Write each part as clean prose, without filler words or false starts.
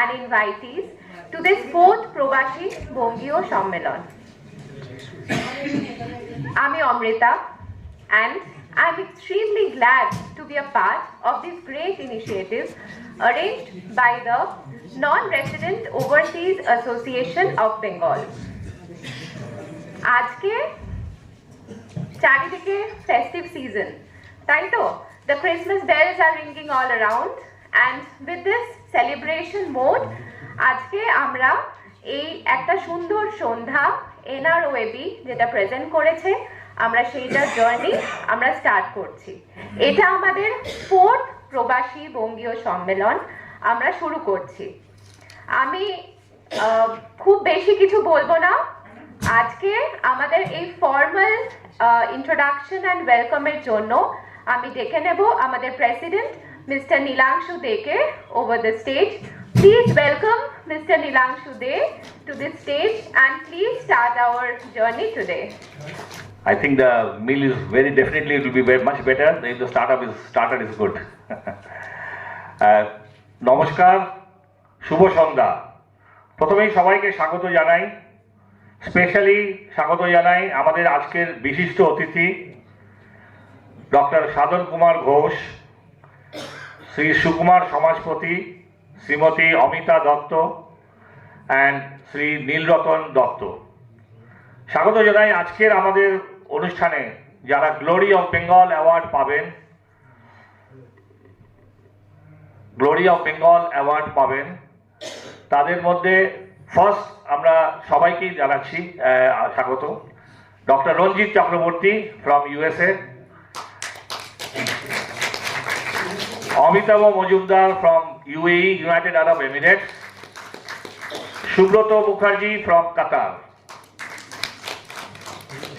and invitees to this 4th Probashi Bongio Sammelon. Ami Amrita, and I'm extremely glad to be a part of this great initiative arranged by the Non-Resident Overseas Association of Bengal. আজকে চারিদিকে festive season, তাই তো? The Christmas bells are ringing all around, and with this celebration mode, আজকে আমরা এই একটা সুন্দর সন্ধ্যা NROAB যেটা প্রেজেন্ট করেছে, আমরা সেইটার জার্নি আমরা স্টার্ট করছি। এটা আমাদের 4th প্রবাসী বঙ্গীয় সম্মেলন আমরা শুরু করছি। আমি খুব বেশি কিছু বলবো না। আজকে আমাদের এই ফর্মাল ইন্ট্রোডাকশন অ্যান্ড ওয়েলকামের জন্য আমি ডেকে নেব আমাদের প্রেসিডেন্ট মিস্টার নীলাংশু দেকে over the stage. Please welcome mister Nilanshu De to this stage, and please start our journey today. I think the meal is very definitely, it will be very much better if the starter is good. নমস্কার, শুভ সন্ধ্যা। প্রথমেই সবাইকে স্বাগত জানাই। Specially স্বাগত জানাই আমাদের আজকের বিশিষ্ট অতিথি doctor Sadhan Kumar Ghosh, Shri Sukumar Samajpati, Shrimati Amita Dutta and Shri Nilratan Dutta. স্বাগত জানাই আজকের আমাদের অনুষ্ঠানে যারা গ্লোরি অফ বেঙ্গল অ্যাওয়ার্ড পাবেন, তাদের মধ্যে ফার্স্ট আমরা সবাইকেই জানাচ্ছি স্বাগত। Doctor Ranjit Chakraborty from USA, Amitabh Majumdar from UAE, United Arab Emirates, Subrata Mukherjee from Qatar.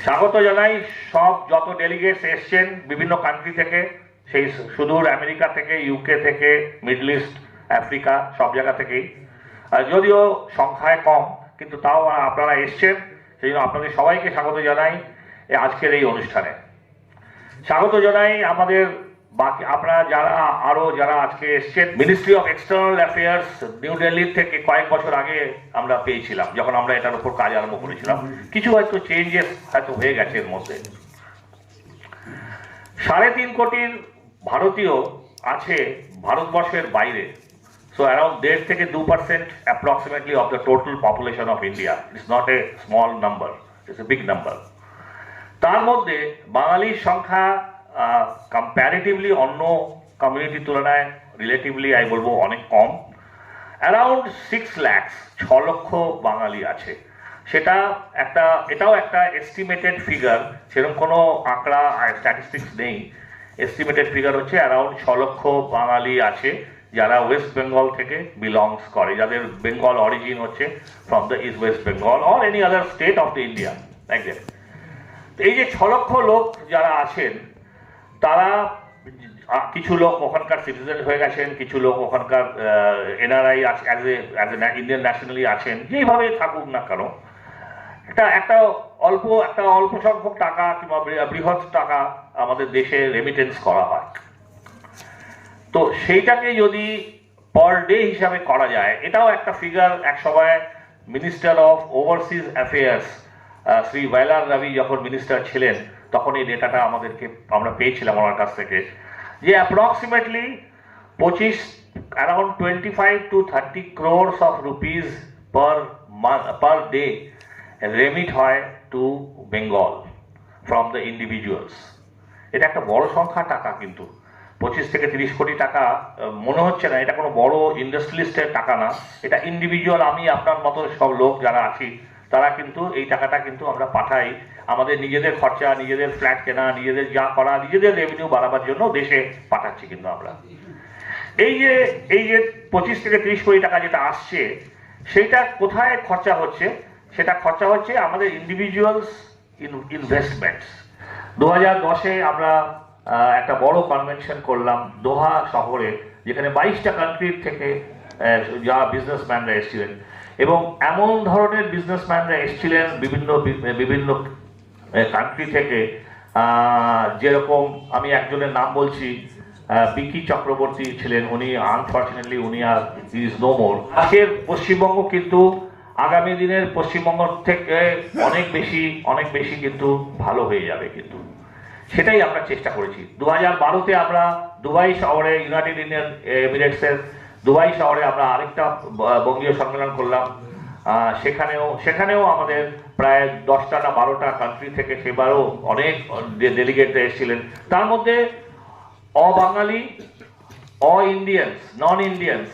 স্বাগত জানাই সব যত ডেলিগেটস এসছেন বিভিন্ন কান্ট্রি থেকে, সেই সুদূর আমেরিকা থেকে, UK থেকে, মিডল ইস্ট, আফ্রিকা, সব জায়গা থেকেই। যদিও সংখ্যায় কম, কিন্তু তাও আপনারা এসছেন, সেই জন্য আপনাদের সবাইকে স্বাগত জানাই আজকের এই অনুষ্ঠানে। স্বাগত জানাই আমাদের বাকি আপনারা যারা আজকে এসছেন। Ministry of external affairs new Delhi থেকে কয়েক বছর আগে আমরা পেয়েছিলাম, যখন আমরা এটার উপর কাজ আরম্ভ করেছিলাম। কিছু হয়তো চেঞ্জেস হয়তো হয়ে গেছে এর মধ্যে। 3.5 কোটির ভারতীয় আছে ভারতবর্ষের বাইরে। So around 1.5 থেকে 2% approximately of the total population of India. It's not a small number, it's a big number. তার মধ্যে বাঙালির সংখ্যা কম্প্যারেটিভলি অন্য কমিউনিটির তুলনায় রিলেটিভলি আমি বলবো অনেক কম। অ্যারাউন্ড 6 লাখ, 6 লক্ষ বাঙালি আছে। এটাও একটা এস্টিমেটেড ফিগার, সেরকম কোনো আঁকড়া স্ট্যাটিস্টিক্স নেই। এস্টিমেটেড ফিগার হচ্ছে অ্যারাউন্ড 6 লক্ষ বাঙালি আছে যারা ওয়েস্ট বেঙ্গল থেকে বিলংস করে, যাদের বেঙ্গল অরিজিন হচ্ছে from the east West Bengal or any other state of the India like that. এই যে 6 লক্ষ লোক যারা আছেন, তারা কিছু লোক ওখানকার সিটিজেন হয়ে গেছেন, কিছু লোক ওখানকার NRI as a Indian nationally আছেন। যেইভাবে থাকুক না কেন, একটা অল্প সংখ্যক টাকা কিংবা বৃহৎ টাকা আমাদের দেশে রেমিটেন্স করা হয়। তো সেইটাকে যদি পার ডে হিসাবে করা যায়, এটাও একটা ফিগার এক সময় minister of overseas affairs Shri Vayalar Ravi যখন মিনিস্টার ছিলেন, তখন এই ডেটাটা আমরা পেয়েছিলাম ওনার কাছ থেকে, যে approximately around 25 to 30 crores of rupees per day remit হয় to Bengal from the individuals. এটা একটা বড় সংখ্যা টাকা, কিন্তু 25 থেকে 30 কোটি টাকা মনে হচ্ছে না, এটা কোনো বড় ইন্ডাস্ট্রিয়ালিস্টের টাকা না। এটা ইন্ডিভিজুয়াল, আমি আপনার মতো সব লোক যারা আছি, তারা কিন্তু এই টাকাটা কিন্তু আমরা পাঠাই আমাদের নিজেদের খরচা, নিজেদের ফ্ল্যাট কেনা, নিজেদের যা করা, নিজেদের রেভিনিউ বাড়াবার জন্য দেশে পাঠাচ্ছি। কিন্তু আমরা এই যে 25 থেকে 30 কোটি টাকা যেটা আসছে, সেইটা কোথায় খরচা হচ্ছে? সেটা খরচা হচ্ছে আমাদের ইন্ডিভিজুয়ালস ইনভেস্টমেন্টস। 2010-এ আমরা একটা বড় কনভেনশন করলাম দোহা শহরে, যেখানে 22টা কান্ট্রির থেকে যারা বিজনেসম্যানরা এসেছিলেন, এবং এমন ধরনের বিজনেসম্যানরা এসেছিলেন বিভিন্ন কান্ট্রি থেকে, যেরকম আমি একজনের নাম বলছি, বিকি চক্রবর্তী ছিলেন, উনি আনফর্চুনেটলি উনি আর ইজ নো মোর। আজকের পশ্চিমবঙ্গ কিন্তু আগামী দিনের পশ্চিমবঙ্গ থেকে অনেক বেশি কিন্তু ভালো হয়ে যাবে, কিন্তু সেটাই আমরা চেষ্টা করেছি। 2012-তে আমরা দুবাই শহরে, ইউনাইটেড ইন্ডিয়ান এমিরেটসের দুবাই শহরে আমরা আরেকটা বঙ্গীয় সম্মেলন করলাম। সেখানেও আমাদের প্রায় 10টা না 12টা কান্ট্রি থেকে সেবারও অনেক ডেলিগেট এসেছিলেন। তার মধ্যে অবাঙালি, ইন্ডিয়ান্স, নন ইন্ডিয়ান্স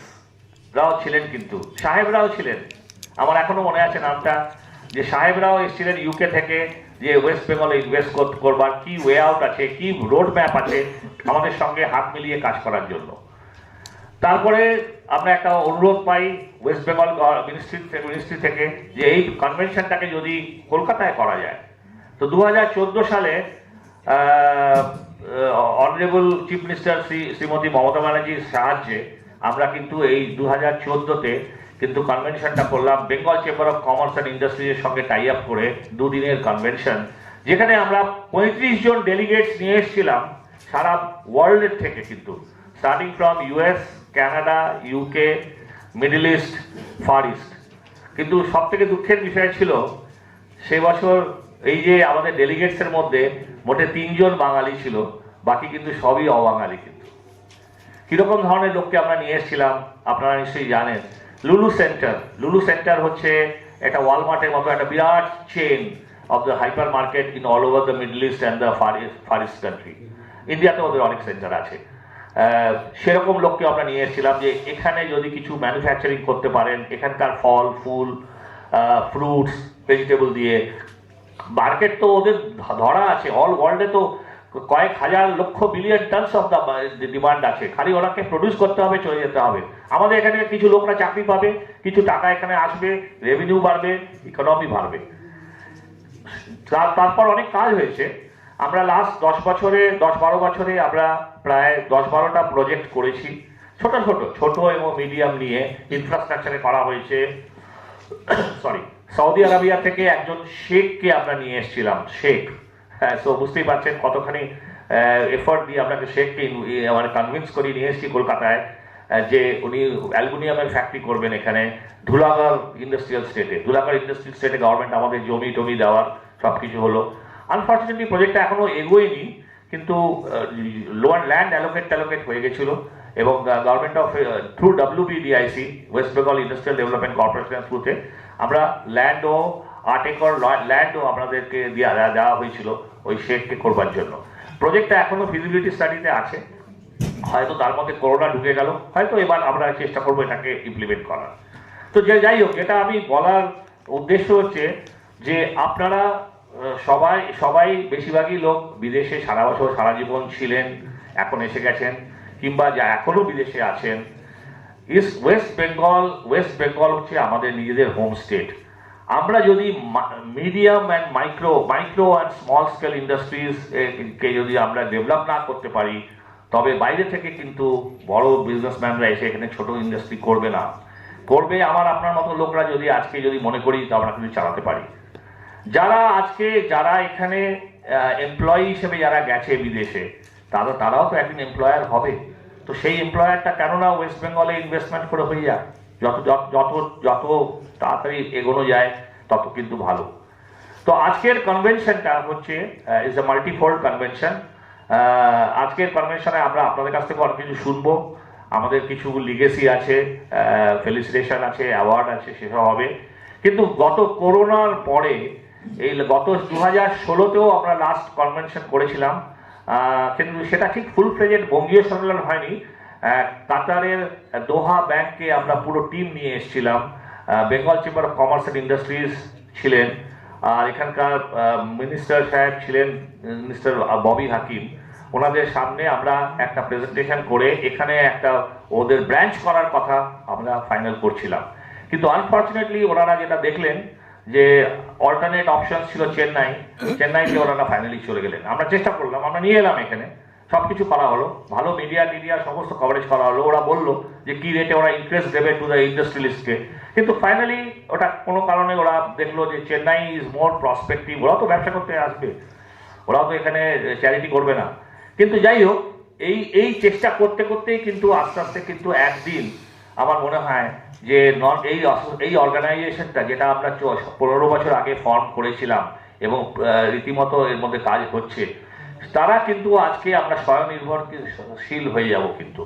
রাও ছিলেন, কিন্তু সাহেবরাও ছিলেন। আমার এখনো মনে আছে নামটা, যে সাহেবরাও এসেছিলেন ইউকে থেকে, যে ওয়েস্ট বেঙ্গলে ইনভেস্ট করবার কি ওয়ে আউট আছে, কি রোড ম্যাপ আছে আমাদের সঙ্গে হাত মিলিয়ে কাজ করার জন্য। তারপরে আমরা একটা অনুরোধ পাই ওয়েস্ট বেঙ্গল মিনিস্ট্রি থেকে, যে এই কনভেনশনটাকে যদি কলকাতায় করা যায়। তো 2014 সালে honourable chief minister Shrimati Mamata ব্যানার্জির সাহায্যে আমরা কিন্তু এই 2014-তে কিন্তু কনভেনশনটা করলাম, Bengal chamber of commerce and ইন্ডাস্ট্রিজের সঙ্গে টাই আপ করে 2 দিনের কনভেনশন, যেখানে আমরা 35 জন ডেলিগেটস নিয়ে এসেছিলাম সারা ওয়ার্ল্ডের থেকে, কিন্তু starting from US, Canada, UK, Middle East, Far East. কিন্তু সব থেকে দুঃখের বিষয় ছিল সে বছর এই যে আমাদের ডেলিগেটসের মধ্যে মোটে 3 জন বাঙালি ছিল, বাকি কিন্তু সবই অবাঙালি। কিন্তু কিরকম ধরনের লোককে আমরা নিয়ে এসেছিলাম আপনারা নিশ্চয়ই জানেন। লুলু সেন্টার হচ্ছে একটা ওয়ালমার্টের মতো একটা বিরাট chain of the hyper market in all over the Middle East and the Far East country. ইন্ডিয়াতে ওদের অনেক সেন্টার আছে। সেরকম লোককে আমরা নিয়ে এসেছিলাম যে এখানে যদি কিছু ম্যানুফ্যাকচারিং করতে পারেন, এখানকার ফল ফুল, ফ্রুটস, ভেজিটেবল দিয়ে মার্কেট তো ওদের ধরা আছে। অল ওয়ার্ল্ডে তো কয়েক হাজার লক্ষ billion tonnes of the demand আছে, খালি ওনাকে প্রডিউস করতে হবে, চলে যেতে হবে। আমাদের এখানে কিছু লোকরা চাকরি পাবে, কিছু টাকা এখানে আসবে, রেভিনিউ বাড়বে, ইকোনমি বাড়বে। তারপর অনেক কাজ হয়েছে। আমরা লাস্ট 10-12 বছরে আমরা প্রায় 10-12টা প্রজেক্ট করেছি, ছোট এবং মিডিয়াম নিয়ে ইনফ্রাস্ট্রাকচারে করা হয়েছে। সৌদি আরবিয়া থেকে একজন শেখকে আমরা নিয়ে এসেছিলাম, শেখ। হ্যাঁ, তো বুঝতেই পারছেন কতখানি এফোর্ট দিয়ে আপনাকে শেখকে মানে কনভিন্স করে নিয়ে এসেছি কলকাতায়, যে উনি অ্যালুমিনিয়ামের ফ্যাক্টরি করবেন এখানে ধুলাগড় ইন্ডাস্ট্রিয়াল স্টেটে। গভর্নমেন্ট আমাদের জমি টমি দেওয়ার সব কিছু হলো। আনফর্চুনেটলি প্রজেক্টটা এখনো এগোয়নি, কিন্তু ল্যান্ড অ্যালোকেট হয়ে গেছিল, এবং government of through WBDIC, West Bengal industrial development কর্পোরেশনের থ্রুতে আমরা ল্যান্ডও আপনাদেরকে দেওয়া হয়েছিল ওই শেডকে করবার জন্য। প্রজেক্টটা এখনো ফিজিবিলিটি স্টাডিতে আছে, হয়তো তার মধ্যে করোনা ঢুকে গেল, হয়তো এবার আমরা চেষ্টা করবো এটাকে ইমপ্লিমেন্ট করার। তো যাই হোক, এটা আমি বলার উদ্দেশ্য হচ্ছে যে আপনারা সবাই বেশিরভাগই লোক বিদেশে সারা বছর সারা জীবন ছিলেন, এখন এসে গেছেন, কিংবা যা এখনো বিদেশে আছেন। ওয়েস্ট বেঙ্গল হচ্ছে আমাদের নিজেদের হোম স্টেট। আমরা যদি medium and micro and small scale industries কে যদি আমরা ডেভেলপ না করতে পারি, তবে বাইরে থেকে কিন্তু বড় বিজনেসম্যানরা এসে এখানে ছোট ইন্ডাস্ট্রি করবে না। করবে আমার আপনার মতো লোকরা যদি মনে করি তো আমরা কিন্তু চালাতে পারি। যারা এখানে এমপ্লয়ি হিসেবে যারা গেছে বিদেশে, তারাও তো একদিন এমপ্লয়ার হবে। তো সেই এমপ্লয়ারটা কেননা ওয়েস্ট বেঙ্গলে ইনভেস্টমেন্ট করে হয়ে যাক। যত তাড়াতাড়ি এগোনো যায় তত কিন্তু ভালো। তো আজকের কনভেনশনটা হচ্ছে ইজ এ মাল্টিফোল্ড কনভেনশন। আজকের কনভেনশনে আমরা আপনাদের কাছ থেকে অনেক কিছু শুনবো। আমাদের কিছু লিগেসি আছে, ফেলিসিটেশন আছে, অ্যাওয়ার্ড আছে, সেসব হবে। কিন্তু গত করোনার পরে গত 2016-তেও আমরা লাস্ট কনভেনশন করেছিলাম, কিন্তু সেটা ঠিক ফুল ফ্লেজেড বঙ্গীয় সম্মেলন হয়নি। কাতারের দোহা ব্যাংকে আমরা পুরো টিম নিয়ে এসেছিলাম। Bengal chamber of commerce and industries ছিলেন, আর এখানকার মিনিস্টার সাহেব ছিলেন মিস্টার ববি হাকিম। ওনাদের সামনে আমরা একটা প্রেজেন্টেশন করে এখানে একটা ওদের ব্রাঞ্চ করার কথা আমরা ফাইনাল করছিলাম। কিন্তু আনফর্চুনেটলি ওনারা যেটা দেখলেন যে অল্টারনেট অপশন ছিল চেন্নাইতে ওনারা ফাইনালি চলে গেলেন। আমরা চেষ্টা করলাম, আমরা নিয়ে এলাম এখানে, সবকিছু করা হলো, ভালো মিডিয়া সমস্ত কভারেজ করা হলো। ওরা বললো যে কি রেটে ওরা ইন্টারেস্ট দেবে টু দ্য ইন্ডাস্ট্রিয়ালিস্টকে, কিন্তু ফাইনালি ওটা কোনো কারণে ওরা দেখলো যে চেন্নাই ইজ মোর প্রসপেক্টিভ। ওরাও তো ব্যবসা করতে আসবে, ওরাও তো এখানে চ্যারিটি করবে না। কিন্তু যাই হোক, এই চেষ্টা করতে করতেই কিন্তু আস্তে আস্তে কিন্তু একদিন আমার মনে হয় যে এই অর্গানাইজেশনটা যেটা আমরা 15 বছর আগে ফর্ম করেছিলাম এবং রীতিমতো এর মধ্যে কাজ হচ্ছে, তারা কিন্তু আজকে আমরা স্বয়ংনির্ভরশীল হয়ে যাব। কিন্তু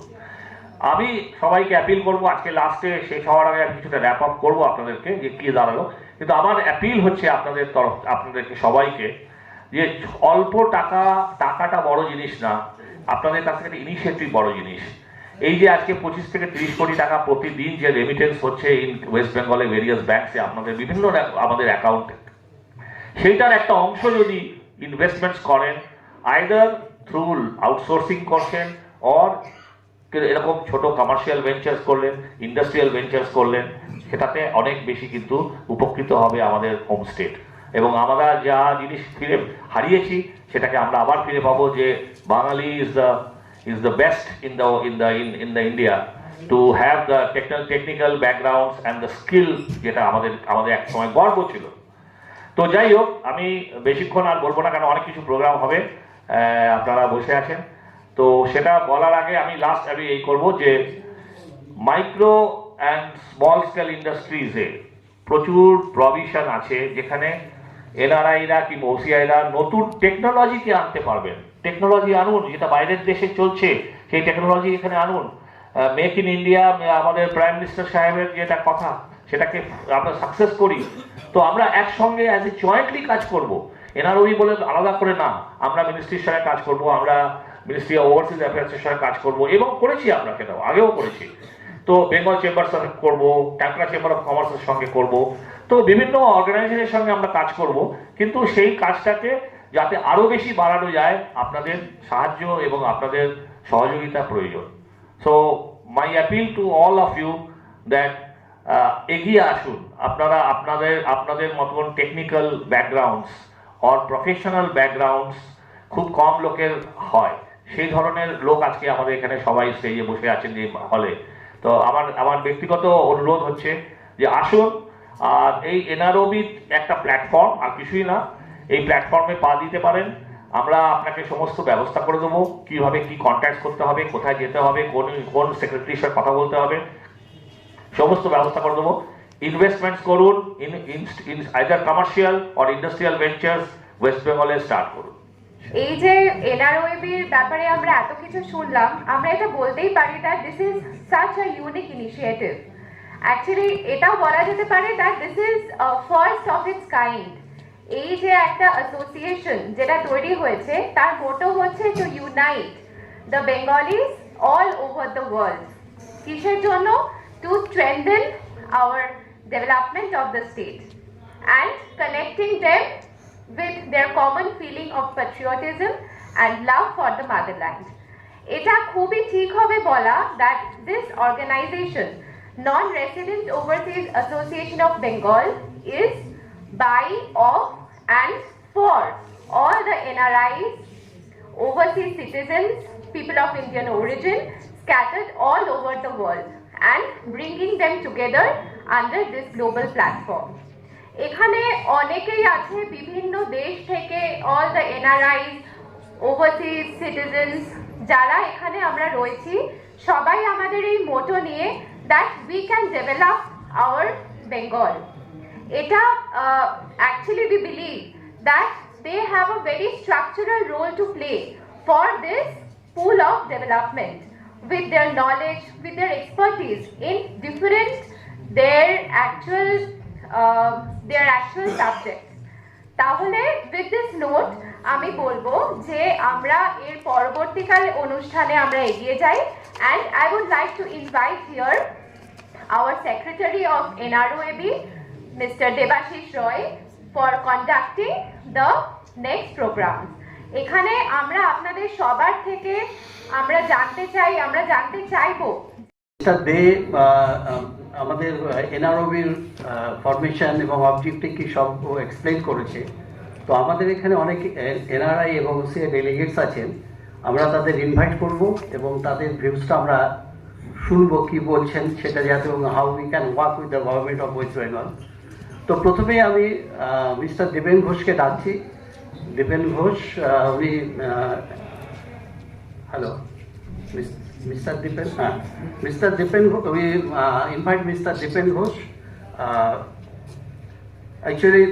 আমি সবাইকে অ্যাপিল করব, আজকে লাস্টে শেষ হওয়ার আগে আমি কিছুটা র্যাপ আপ করবো আপনাদেরকে যে কি দাঁড়ালো, কিন্তু আমার অ্যাপিল হচ্ছে আপনাদেরকে সবাইকে যে অল্প টাকাটা বড় জিনিস না, আপনাদের কাছ থেকে ইনিশিয়েটিভ বড় জিনিস। এই যে আজকে 25 থেকে 30 কোটি টাকা প্রতিদিন যে রেমিটেন্স হচ্ছে ইন ওয়েস্ট বেঙ্গলে ভেরিয়াস ব্যাংকসে আপনাদের বিভিন্ন আমাদের অ্যাকাউন্টে, সেইটার একটা অংশ যদি ইনভেস্টমেন্টস করেন, আইদার থ্রু আউটসোর্সিং করছেন অর এরকম ছোট কমার্শিয়াল ভেঞ্চার্স করলেন, ইন্ডাস্ট্রিয়াল ভেঞ্চার্স করলেন, সেটাতে অনেক বেশি কিন্তু উপকৃত হবে আমাদের হোম স্টেট। এবং আমরা যা জিনিস হারিয়েছি সেটাকে আমরা আবার ফিরে পাবো, যে বাঙালি is the best in the India to have the technical backgrounds and the skill, যেটা আমাদের এক সময় গর্ব ছিল। তো যাই হোক, আমি বেশিক্ষণ আর বলবো না, কারণ অনেক কিছু প্রোগ্রাম হবে, আপনারা বসে আছেন। তো সেটা বলার আগে আমি এই করব যে মাইক্রো অ্যান্ড স্মল স্কেল ইন্ডাস্ট্রিজে প্রচুর প্রভিশন আছে, যেখানে এনআরআইরা কি ওসিআইরা নতুন টেকনোলজিকে আনতে পারবেন। টেকনোলজি আনুন, যেটা বাইরের দেশে চলছে সেই টেকনোলজি এখানে আনুন। মেক ইন ইন্ডিয়া, আমাদের প্রাইম মিনিস্টার সাহেবের যেটা কথা, সেটাকে আমরা সাকসেস করি। তো আমরা একসঙ্গে অ্যাজ এ জয়েন্টলি কাজ করব, এনআরওই বলে আলাদা করে না। আমরা মিনিস্ট্রির সঙ্গে কাজ করব, আমরা মিনিস্ট্রি অফ ওভারসিজ অ্যাফেয়ার্সের সঙ্গে কাজ করব, এবং করেছি আমরা, সেটাও আগেও করেছি। তো বেঙ্গল চেম্বারের সঙ্গে করবো, ক্যালকাটা চেম্বার অফ কমার্সের সঙ্গে করব, তো বিভিন্ন অর্গানাইজেশনের সঙ্গে আমরা কাজ করব। কিন্তু সেই কাজটাকে যাতে আরো বেশি বাড়ানো যায়, আপনাদের সাহায্য এবং আপনাদের সহযোগিতা প্রয়োজন। So my appeal to all of you that এগিয়ে আসুন। আপনারা আপনাদের মতন technical backgrounds or professional backgrounds খুব কম লোকের হয়, সেই ধরনের লোক আজকে আমাদের এখানে সবাই স্টেজে বসে আছেন যে হলে। তো আমার ব্যক্তিগত অনুরোধ হচ্ছে যে আসুন, আর এই এনআরওবি একটা প্ল্যাটফর্ম, আর কিছুই না। এই প্ল্যাটফর্মে পা দিতে পারেন, আমরা আপনাকে সমস্ত ব্যবস্থা করে দেবো, কিভাবে কি কন্ট্যাক্ট করতে হবে, কোথায় যেতে হবে, কোন সেক্রেটারির সাথে কথা বলতে হবে, সমস্ত ব্যবস্থা করে দেবো। ইনভেস্টমেন্টস করুন, in either commercial or industrial ventures West বেঙ্গলে স্টার্ট করুন। এই যে এনআরওএবির ব্যাপারে আমরা এত কিছু শুনলাম, আমরা এটা বলতেই পারি that this is such a unique initiative. Actually এটাও বলা যেতে পারে that this is first of its kind. এই যে একটা অ্যাসোসিয়েশন যেটা তৈরি হয়েছে, তার মোটো হচ্ছে to unite the Bengalis all over the world. কিসের জন্য? To strengthen our development of the state and connecting them with their common feeling of patriotism and love for the motherland. এটা খুবই ঠিক হবে বলা that this organization, Non-Resident Overseas Association of Bengal, is by, of and for all the NRIs, overseas citizens, people of Indian origin scattered all over the world, and bringing them together under this global platform. এখানে অনেকেই আছে বিভিন্ন দেশ থেকে, all the NRIs, overseas citizens, যারা এখানে আমরা রয়েছি, সবাই আমাদের এই মোটো নিয়ে that we can develop our Bengal. এটা actually we believe that they have a very structural role to play for this pool of development with their knowledge, with their expertise in different their actual subject. তাহলে with this note আমি বলবো যে আমরা এর পরবর্তীকালে অনুষ্ঠানে আমরা এগিয়ে যাই, and I would like to invite here our Secretary of NROAB, Mr. Debashish Roy, for conducting the next program. এখানে আমরা আপনাদের সবার থেকে আমরা জানতে চাইবো দে আমাদের এনআরওবির ফরমেশন এবং অবজেক্টিভ কি সব এক্সপ্লেন করেছে। তো আমাদের এখানে অনেক এনআরআই এবং ওসিআই ডেলিগেটস আছেন, আমরা তাদের ইনভাইট করব এবং তাদের ভিউজটা আমরা শুনবো কি বলছেন সেটা, যাতে how we can work with the government of West Bengal. তো প্রথমেই আমি মিস্টার দেবেন ঘোষকে ডাকছি। দেবেন ঘোষ, উনি hello Mr. Dipen, Mr. Dipen, we invite Mr. Dipen Ghosh. Actually,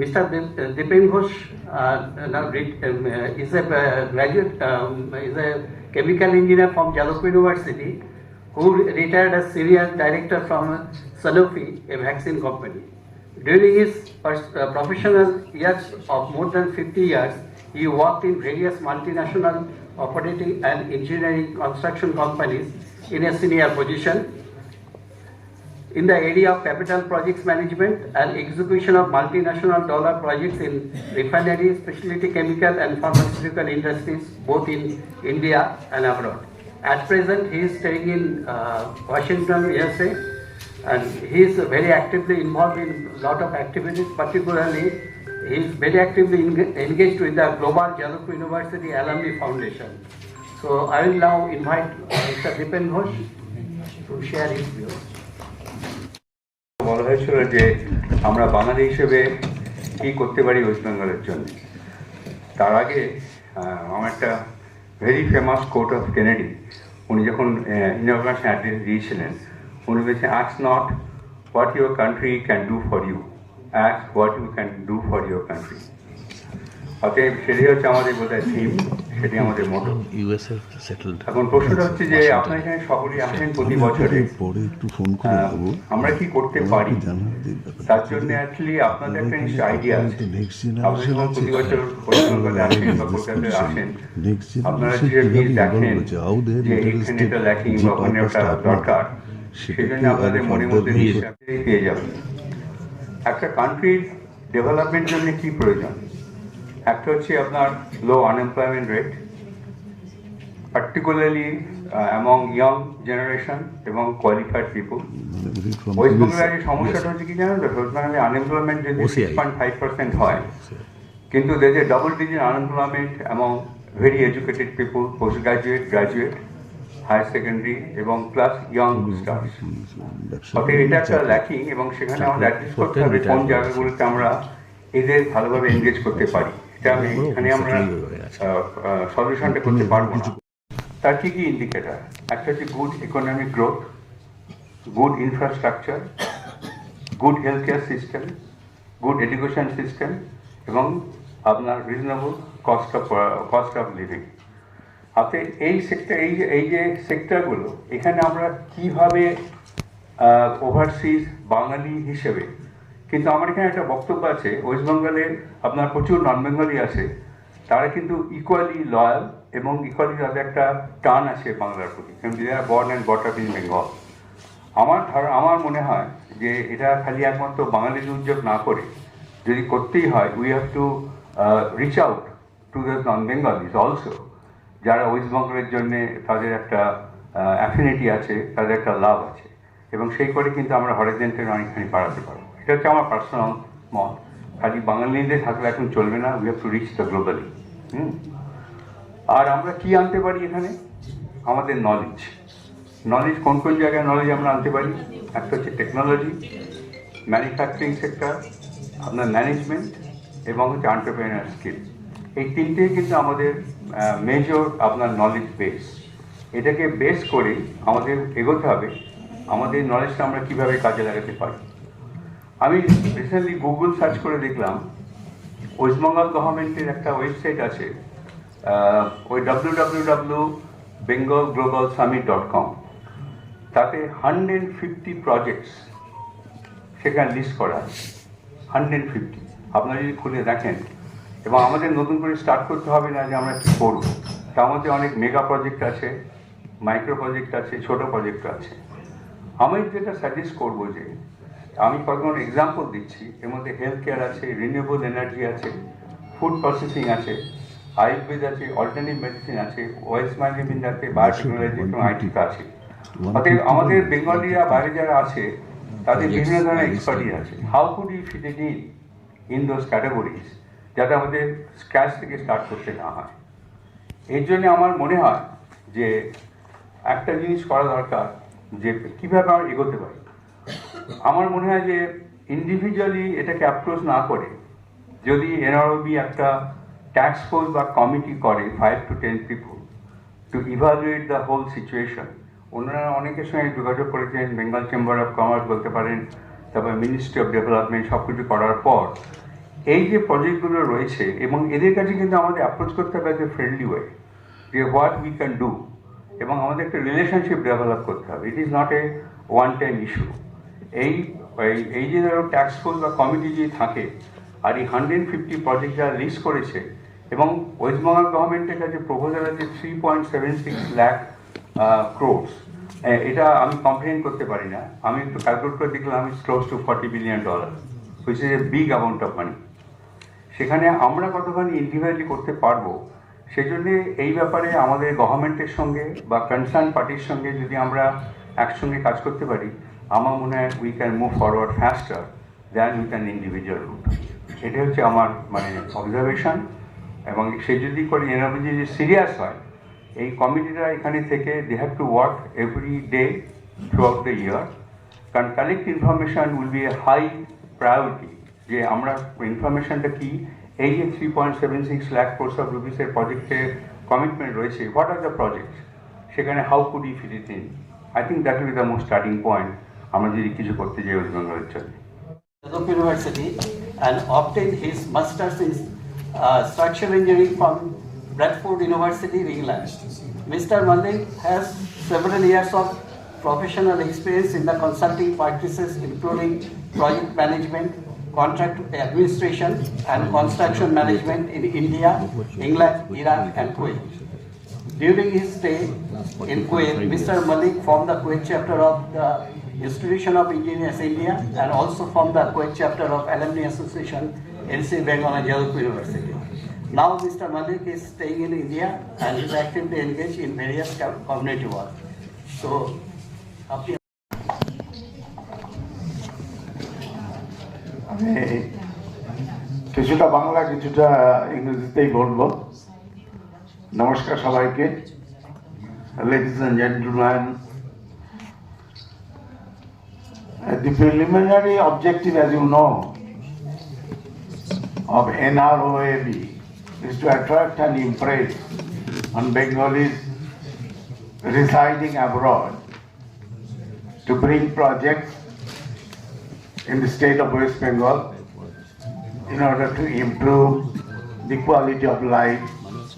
Mr. Dipen Ghosh is a graduate, is a chemical engineer from Jalopur University, who retired as senior director from Sanofi, a vaccine company. During his professional years of more than 50 years, he worked in various multinational operating and engineering construction companies in a senior position in the area of capital projects management and execution of multinational dollar projects in refinery, specialty chemical and pharmaceutical industries, both in India and abroad. At present, he is staying in Washington, USA, and he is very actively involved in a lot of activities. Particularly, he is very actively engaged with the Global Jalopur University Alumni Foundation. So I will now invite Mr. Dipen Ghosh to share his views. বলা হয়েছিল যে আমরা বাঙালি হিসেবে কী করতে পারি West বেঙ্গলের জন্য। তার আগে আমার একটা very famous quote of Kennedy, উনি যখন ইনগ্রেশন অ্যাড্রেস দিয়েছিলেন, উনি বলেছেন, ask not what your country can do for you, ask what you can do for your country. অতএব সেটাই হচ্ছে আমাদের বোধহয় থিম, সেটি আমাদের মোটো। এখন প্রশ্নটা হচ্ছে যে আপনার এখানে সকলেই আসেন প্রতি বছরে, আমরা কি করতে পারি তার জন্য অ্যাকচুয়ালি আপনাদের একটা নিশ্চয় আইডিয়া আছে। আপনারা যখন প্রতি বছর পশ্চিমবঙ্গে আসেন বা কলকাতায় আসেন, আপনারা যে ভিড় দেখেন যে এখানে এটা ল্যাকিং বা ওখানে ওটা দরকার, সেজন্য আপনাদের মনের মধ্যে নিশ্চয় পেয়ে যাবেন। একটা কান্ট্রির ডেভেলপমেন্ট জন্য কি প্রয়োজন? একটা হচ্ছে আপনার low unemployment rate, particularly among young generation এবং কোয়ালিফাইড পিপল। ওয়েস্ট বেঙ্গলের সমস্যাটা হচ্ছে কি জানেন তো, ওয়েস্ট বেঙ্গলে আনএমপ্লয়মেন্ট যদি 6.5% হয়, কিন্তু দেশে ডাবল ডিজিট আনএমপ্লয়মেন্ট এবং very educated people, post graduate, graduate, higher secondary এবং প্লাস ইয়ং স্টাফ। অতএব এটা একটা ল্যাকিং, এবং সেখানে আমাদের অ্যাডজাস্ট করতে হবে কোন জায়গাগুলোতে আমরা এদের ভালোভাবে এনগেজ করতে পারি। এটা এখানে আমরা সলিউশনটা করতে পারবো না। তার কী কী ইন্ডিকেটার? একটা হচ্ছে good economic growth, good infrastructure, good health care system, good education system এবং আপনার রিজনেবল কস্ট অফ লিভিং। আপনি এই সেক্টর, এই যে সেক্টরগুলো, এখানে আমরা কীভাবে ওভারসিজ বাঙালি হিসেবে, কিন্তু আমার এখানে একটা বক্তব্য আছে, ওয়েস্ট বেঙ্গলে আপনার প্রচুর নন বেঙ্গলি আছে, তারা কিন্তু ইকুয়ালি লয়াল এবং ইকুয়ালি তাদের একটা টান আছে বাংলার প্রতি, কারণ they are born and brought up in Bengal. আমার মনে হয় যে এটা খালি একমাত্র বাঙালির উদ্যোগ না করে, যদি করতেই হয়, we have to reach out to the non Bengalis also, যারা ওয়েস্ট বেঙ্গলের জন্যে তাদের একটা অ্যাফিনিটি আছে, তাদের একটা লাভ আছে, এবং সেই করে কিন্তু আমরা হরিজেন্টাল অনেকখানি বাড়াতে পারবো। এটা হচ্ছে আমার পার্সোনাল মত। খালি বাঙালিদের থাকলে এখন চলবে না, we have to reach the globally. আর আমরা কি আনতে পারি এখানে? আমাদের নলেজ। নলেজ কোন কোন জায়গায় নলেজ আমরা আনতে পারি? একটা হচ্ছে টেকনোলজি, ম্যানুফ্যাকচারিং সেক্টর, আপনার ম্যানেজমেন্ট এবং হচ্ছে এন্টারপ্রেনার স্কিল। এই তিনটেই কিন্তু আমাদের মেজর আপনার নলেজ বেস। এটাকে বেস করে আমাদের এগোতে হবে, আমাদের নলেজটা আমরা কীভাবে কাজে লাগাতে পারি। আমি রিসেন্টলি গুগল সার্চ করে দেখলাম, ওয়েস্ট বেঙ্গল গভর্নমেন্টের একটা ওয়েবসাইট আছে, ওই www.bengalglobalsummit.com, তাতে 150 প্রজেক্টস সেখানে লিস্ট করা আছে। 150 আপনারা যদি খুলে দেখেন, এবং আমাদের নতুন করে স্টার্ট করতে হবে না যে আমরা কী করব। তার মধ্যে অনেক মেগা প্রজেক্ট আছে, মাইক্রো প্রজেক্ট আছে, ছোট প্রজেক্ট আছে। আমি যেটা সাজেস্ট করবো, যে আমি কয়েকজন এক্সাম্পল দিচ্ছি, এর মধ্যে হেলথ কেয়ার আছে, রিনিউয়েবল এনার্জি আছে, ফুড প্রসেসিং আছে, আয়ুর্বেদ আছে, অল্টারনেটিভ মেডিসিন আছে, ওয়েস্ট ম্যানেজমেন্ট আছে, বায়োটেকনোলজি এবং আইটি আছে। অতএব আমাদের বেঙ্গলিরা বাইরে যারা আছে, তাদের বিভিন্ন ধরনের এক্সপার্টিস আছে। How could you fit it in those categories, যাতে আমাদের স্ক্র্যাচ থেকে স্টার্ট করতে না হয়। এর জন্য আমার মনে হয় যে একটা জিনিস করা দরকার, যে কীভাবে আমরা এগোতে পারি। আমার মনে হয় যে ইন্ডিভিজুয়ালি এটাকে অ্যাপ্রোচ না করে, যদি এনআরওবি একটা ট্যাক্স ফোর্স বা কমিটি করে 5 to 10 people, to evaluate the whole situation. ওনারা অনেকের সঙ্গে যোগাযোগ করেছেন, বেঙ্গল চেম্বার অফ কমার্স বলতে পারেন, তারপর মিনিস্ট্রি অফ ডেভেলপমেন্ট, সব কিছু করার পর এই যে প্রজেক্টগুলো রয়েছে, এবং এদের কাছে কিন্তু আমাদের অ্যাপ্রোচ করতে হবে এ ফ্রেন্ডলি ওয়ে, যে হোয়াট উই ক্যান ডু, এবং আমাদের একটা রিলেশনশিপ ডেভেলপ করতে হবে। It is not a one time issue. এই যে ধরো ট্যাক্স ফোর্স বা কমিটি যে থাকে, আর এই 150 প্রজেক্ট যারা লিস্ট করেছে, এবং ওয়েস্ট বেঙ্গল গভর্নমেন্টের কাছে প্রপোজাল আছে 3.76 লাখ ক্রোর্স। এটা আমি কম্প্রিহেন্ড করতে পারি না, আমি একটু ক্যালকুলেট করে দেখলাম, it's close two $40 billion, which is a big amount of money. সেখানে আমরা কতখানি ইন্ডিভিজুয়ালি করতে পারবো, সেজন্য এই ব্যাপারে আমাদের গভর্নমেন্টের সঙ্গে বা কনসার্ন পার্টির সঙ্গে যদি আমরা একসঙ্গে কাজ করতে পারি, আমার মনে হয় we can move forward faster than with an individual route. এটা হচ্ছে আমার মানে অবজারভেশন। এবং সে যদি করে এনারা যদি সিরিয়াস হয়, এই কমিটিরা এখানে থেকে they have to work every day throughout the year, কারণ collect information will be a high priority. যে আমরা ইনফরমেশনটা কি, এই যে 3.76 লাখ ক্রোর্স অফ রুপিসের প্রজেক্টে কমিটমেন্ট রয়েছে, হোয়াট আর দ্য প্রজেক্ট, সেখানে how could you fit it in. I think that will be the most starting point আমরা যদি কিছু করতে যাই ওয়েস্ট বেঙ্গলের জন্য। University and obtained his master's in structural engineering from Bradford University, England. Mr. Malik has several years of professional experience in the consulting practices, including project management, contract administration, and construction management in India, England, Iraq, and Kuwait. During his stay in Kuwait, Mr. Malik formed the Kuwait chapter of the Institution of Engineers India and also formed the Kuwait chapter of Alumni Association, NC Bengal and Jadavpur University. Now Mr. Malik is staying in India and is actively engaged in various community work. So, আমি কিছুটা বাংলা কিছুটা ইংরেজিতেই বলবো। নমস্কার সবাইকে। Ladies and gentlemen, the preliminary objective, as you know, of NROAB is to attract and impress on Bengalis residing abroad to bring projects in the state of West Bengal in order to improve the quality of life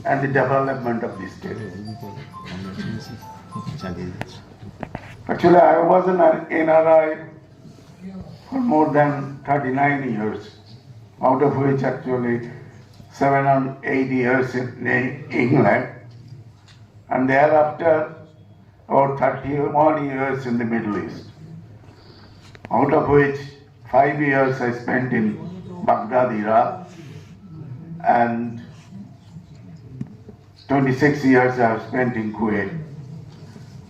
and the development of the state. Actually, I was an NRI for more than 39 years, out of which actually 7 or 8 years in England, and thereafter about 31 years in the Middle East, out of which 5 years I spent in Baghdad, Iraq, and 26 years I have spent in Kuwait,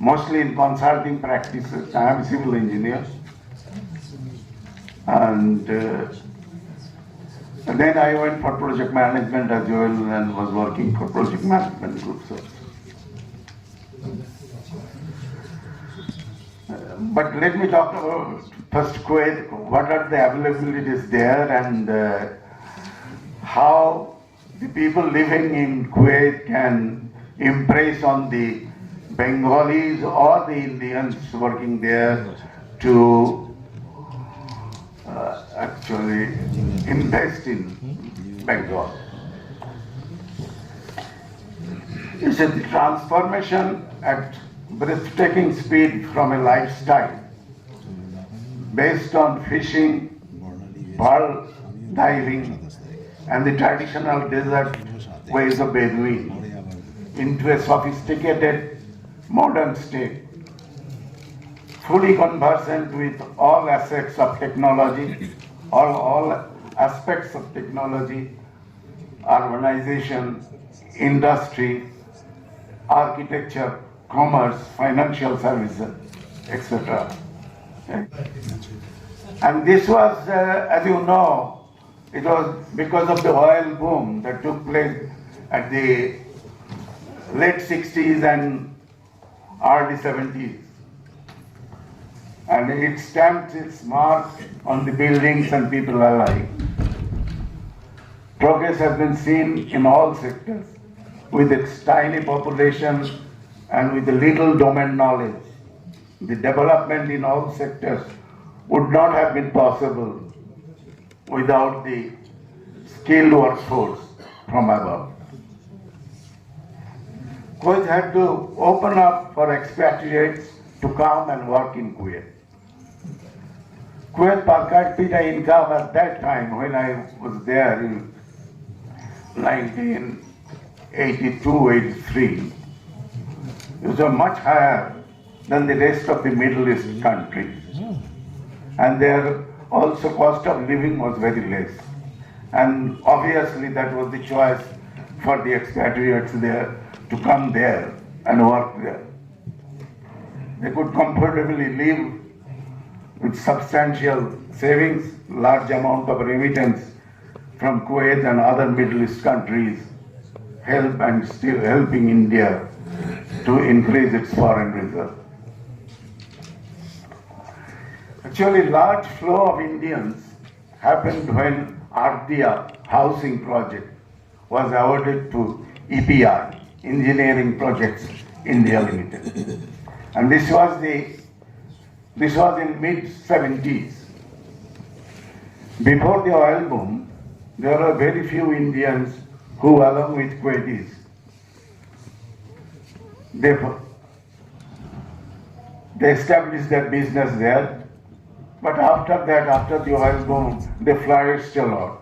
mostly in consulting practices. I am a civil engineer, and then I went for project management as well and was working for project management groups also. But let me talk about first Kuwait, what are the availabilities there, and how the people living in Kuwait can impress on the Bengalis or the Indians working there to actually invest in Bengal. It's a transformation at breathtaking speed from a lifestyle based on fishing, pearl diving, and the traditional desert ways of Bedouin into a sophisticated modern state, fully conversant with all aspects of technology, all aspects of technology, urbanization, industry, architecture, commerce, financial services, etc. And this was, as you know, it was because of the oil boom that took place at the late 60s and early 70s. And it stamped its mark on the buildings and people alike. Progress has been seen in all sectors, with its tiny population and with a little domain knowledge, the development in all sectors would not have been possible without the skilled workforce from above. Kuwait had to open up for expatriates to come and work in Kuwait. Kuwait per capita income at that time, when I was there in 1982-83, it was much higher than the rest of the Middle East countries. And their also cost of living was very less. And obviously that was the choice for the expatriates there to come there and work there. They could comfortably live with substantial savings, large amount of remittance from Kuwait and other Middle East countries, help and still helping India to increase its foreign reserve. Actually, large flow of Indians happened when Ardea housing project was awarded to EPI, Engineering Projects India Limited. And this was in mid-70s. Before the oil boom, there were very few Indians who, along with Kuwaitis, they established their business there. But after that, after the oil boom, they flourished a lot.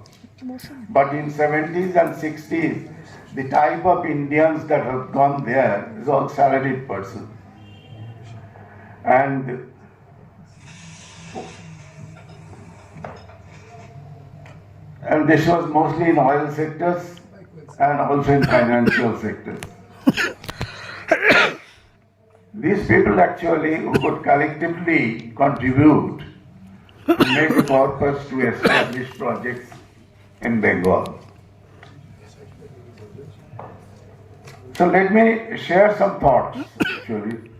But in 70s and 60s, the type of Indians that have gone there is all salaried person. And this was mostly in oil sectors and also in financial sectors. These people actually who could collectively contribute to make a purpose to establish projects in Bengal. So let me share some thoughts actually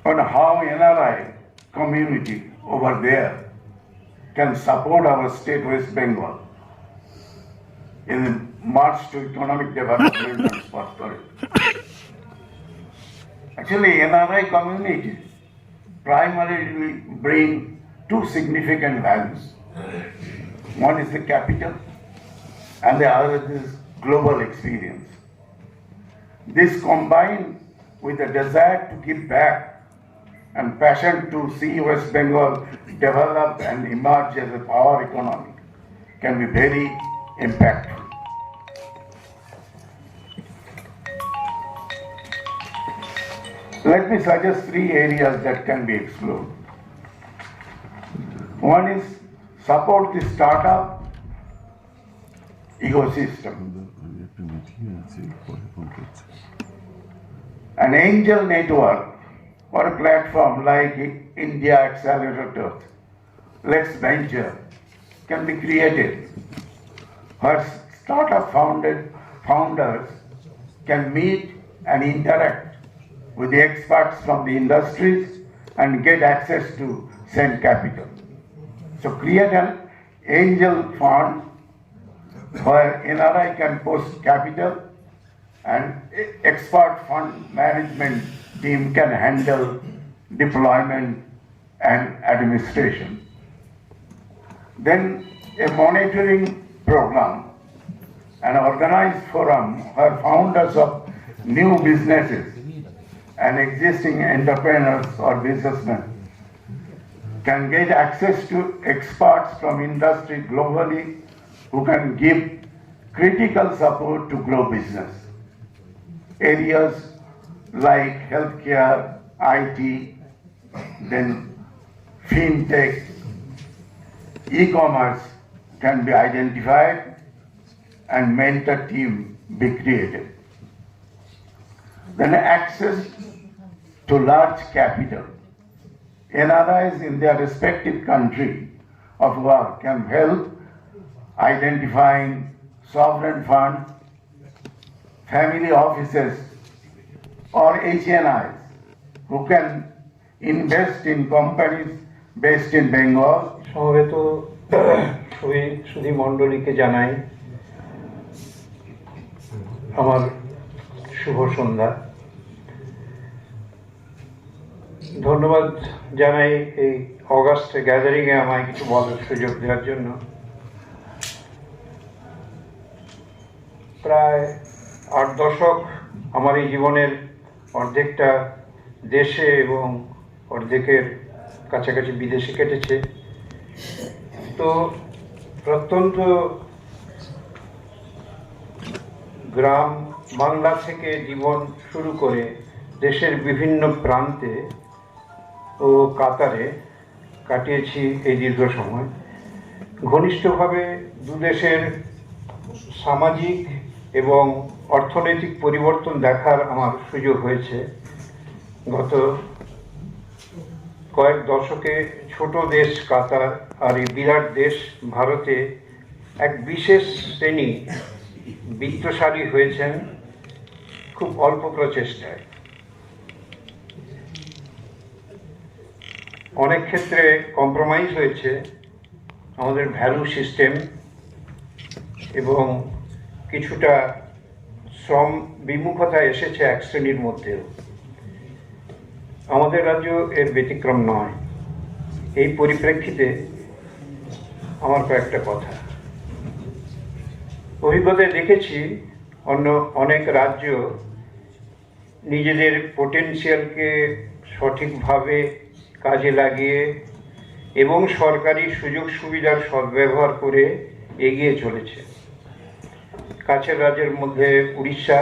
on how NRI community over there can support our state West Bengal in the march to economic development and prosperity. Actually, NRI community primarily bring two significant values. One is the capital and the other is global experience. This combined with a desire to give back and passion to see West Bengal develop and emerge as a power economy can be very impactful. Let me suggest 3 areas that can be explored. One is support the startup ecosystem. An angel network or a platform like India Accelerator, Let's Venture, can be created where startup founders can meet and interact with the experts from the industries and get access to send capital. So create an angel fund where NRI can post capital and expert fund management team can handle deployment and administration. Then a monitoring program, an organized forum where founders of new businesses and existing entrepreneurs or businessmen can get access to experts from industry globally who can give critical support to grow business. Areas like healthcare, IT, then fintech, e-commerce can be identified and mentor team be created. Then access to large capital. NRIs in their respective country of work can help identifying sovereign funds, family offices, or HNIs who can invest in companies based in Bengal. সমবেত সুধী মণ্ডলীকে জানাই আমার শুভ সন্ধ্যা। ধন্যবাদ জানাই এই August গ্যাদারিংয়ে আমায় কিছু বলার সুযোগ দেওয়ার জন্য। প্রায় 8 দশক আমার এই জীবনের অর্ধেকটা দেশে এবং অর্ধেকের কাছাকাছি বিদেশে কেটেছে। তো প্রত্যন্ত গ্রাম বাংলা থেকে জীবন শুরু করে দেশের বিভিন্ন প্রান্তে ও কাতারে কাটিয়েছি এই দীর্ঘ সময়। ঘনিষ্ঠভাবে দুদেশের সামাজিক এবং অর্থনৈতিক পরিবর্তন দেখার আমার সুযোগ হয়েছে। গত কয়েক দশকে ছোট দেশ কাতার আর এই বিরাট দেশ ভারতে এক বিশেষ শ্রেণী বিত্তশালী হয়েছেন খুব অল্প প্রচেষ্টায়। অনেক ক্ষেত্রে কম্প্রোমাইজ হয়েছে আমাদের ভ্যালু সিস্টেম এবং কিছুটা শ্রম বিমুখতা এসেছে এক শ্রেণীর মধ্যেও। আমাদের রাজ্য এর ব্যতিক্রম নয়। এই পরিপ্রেক্ষিতে আমার কয়েকটা কথা। অভিজ্ঞতায় দেখেছি অন্য অনেক রাজ্য নিজেদের পোটেনশিয়ালকে সঠিকভাবে কাজে লাগিয়ে এবং সরকারি সুযোগ সুবিধার সদ্ব্যবহার করে এগিয়ে চলেছে। কাছের রাজ্যের মধ্যে উড়িষ্যা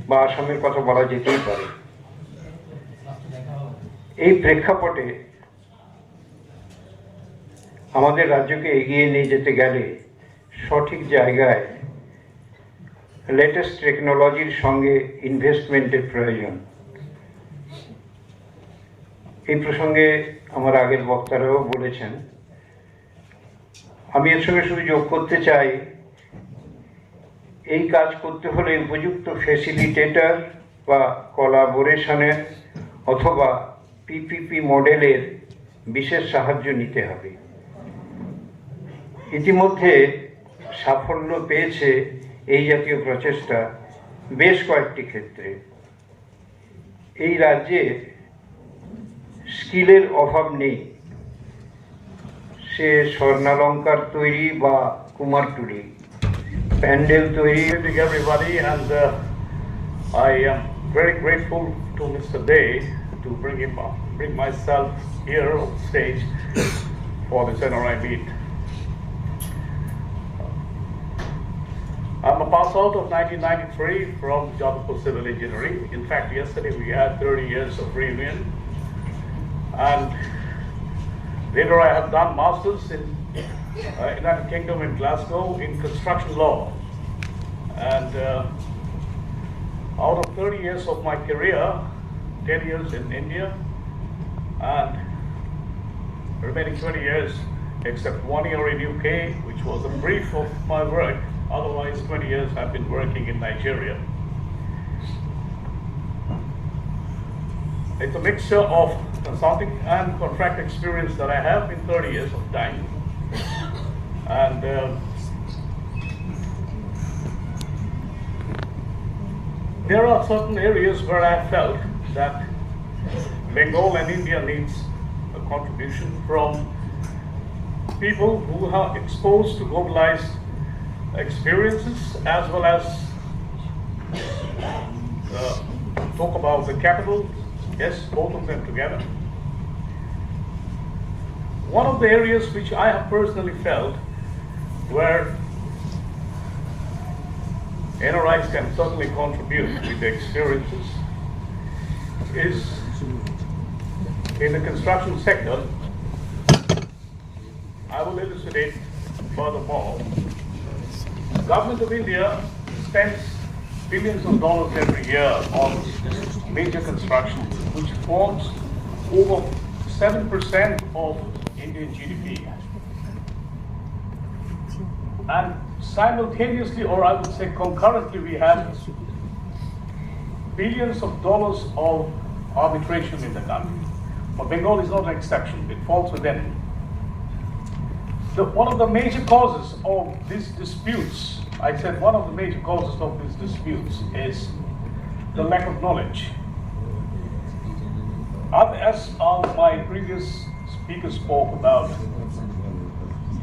বা আসামের কথা বলা যেতেই পারে। এই প্রেক্ষাপটে আমাদের রাজ্যকে এগিয়ে নিয়ে যেতে গেলে সঠিক জায়গায় লেটেস্ট টেকনোলজির সঙ্গে ইনভেস্টমেন্টের প্রয়োজন। এই প্রসঙ্গে আমার আগের বক্তারাও বলেছেন। আমি এর সঙ্গে শুধু যোগ করতে চাই, এই কাজ করতে হলে উপযুক্ত ফ্যাসিলিটেটর বা কোলাবোরেশনের অথবা পিপিপি মডেলের বিশেষ সাহায্য নিতে হবে। ইতিমধ্যে সাফল্য পেয়েছে এই জাতীয় প্রচেষ্টা বেশ কয়েকটি ক্ষেত্রে। এই রাজ্যে স্কিলের অভাব নেই, সে স্বর্ণালঙ্কার তৈরি বা কুমারটুলি, প্যান্ডেল তৈরি। Everybody, and I am very grateful to Mr. Day to bring myself here on stage for this NRI meet. I'm a pass out of 1993 from Jodhpur Civil Engineering. In fact, yesterday we had 30 years of reunion, and later I have done masters in United Kingdom in Glasgow in construction law. And out of 30 years of my career, 10 years in India, and remaining 20 years, except 1 year in UK, which was a brief of my work. Otherwise, 20 years I've been working in Nigeria. It's a mixture of consulting and contract experience that I have in 30 years of time. And there are certain areas where I felt that Bengal and India needs a contribution from people who are exposed to globalized experiences, as well as talk about the capital. Yes, both of them together. One of the areas which I have personally felt where NRIs can certainly contribute with the experiences is in the construction sector. I will elucidate furthermore. Government of India spends billions of dollars every year on major construction, which forms over 7% of Indian GDP. And simultaneously, or I would say concurrently, we have billions of dollars of arbitration in the country. But Bengal is not an exception, it falls within. One of the major causes of these disputes, I said one of the major causes of these disputes is the lack of knowledge. As my previous speaker spoke about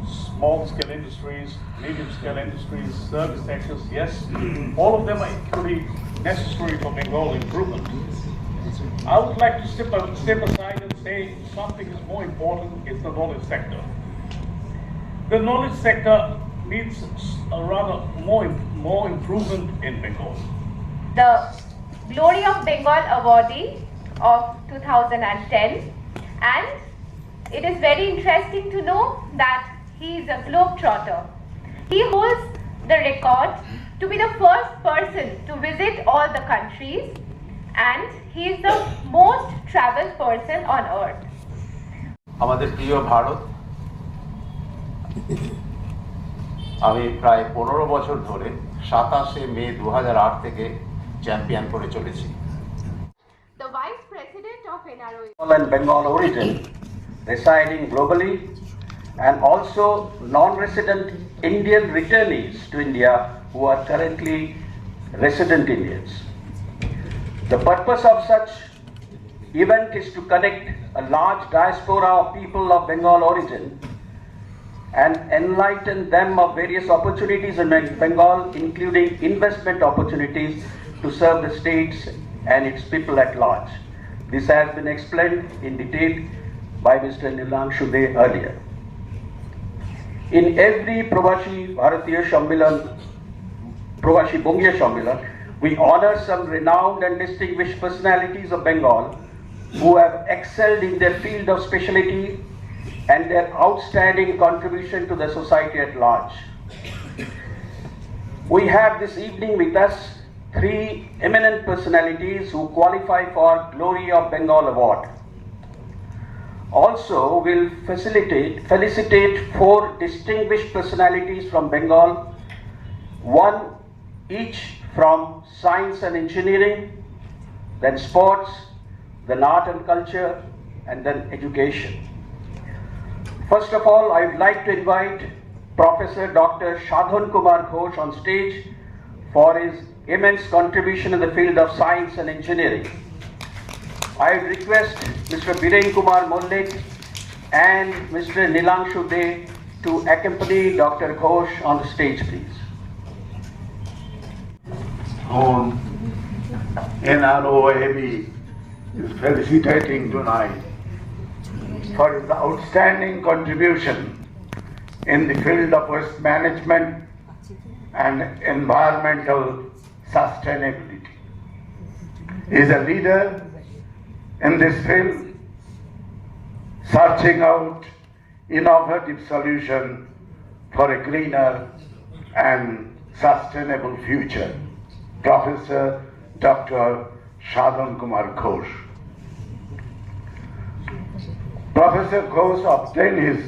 small-scale industries, medium-scale industries, service sectors, yes, all of them are equally necessary for Bengal improvement. I would like to step aside and say something is more important, it's the knowledge sector. The knowledge sector needs a rather more improvement in Bengal. The Glory of Bengal awardee of 2010, and it is very interesting to know that he is a globetrotter. He holds the record to be the first person to visit all the countries, and he is the most traveled person on earth. আমাদের প্রিয় ভারত, আমি প্রায় 15 বছর ধরে 27 মে 2008 থেকে champion করে চলেছি। The Vice President of NRO and Bengal origin residing globally, and also non-resident Indian returnees to India who are currently resident Indians. The purpose of such event is to connect a large diaspora of people of Bengal origin and enlighten them of various opportunities in Bengal, including investment opportunities to serve the states and its people at large. This has been explained in detail by Mr. Nilangshude earlier. In every Provashi Bharatiya Sammilan, Provashi Bongiya Sammilan, we honor some renowned and distinguished personalities of Bengal who have excelled in their field of specialty and their outstanding contribution to the society at large. We have this evening with us 3 eminent personalities who qualify for Glory of Bengal Award. Also, we'll felicitate 4 distinguished personalities from Bengal, 1 each from science and engineering, then sports, then art and culture, and then education. First of all, I would like to invite Professor Dr. Sadhan Kumar Ghosh on stage for his immense contribution in the field of science and engineering. I would request Mr. Biren Kumar Mollik and Mr. Nilangshude to accompany Dr. Ghosh on the stage, please. On NROAB is felicitating tonight for his outstanding contribution in the field of waste management and environmental sustainability. He is a leader in this field, searching out innovative solution for a greener and sustainable future. Professor Dr. Sadhan Kumar Ghosh. Professor Ghosh obtained his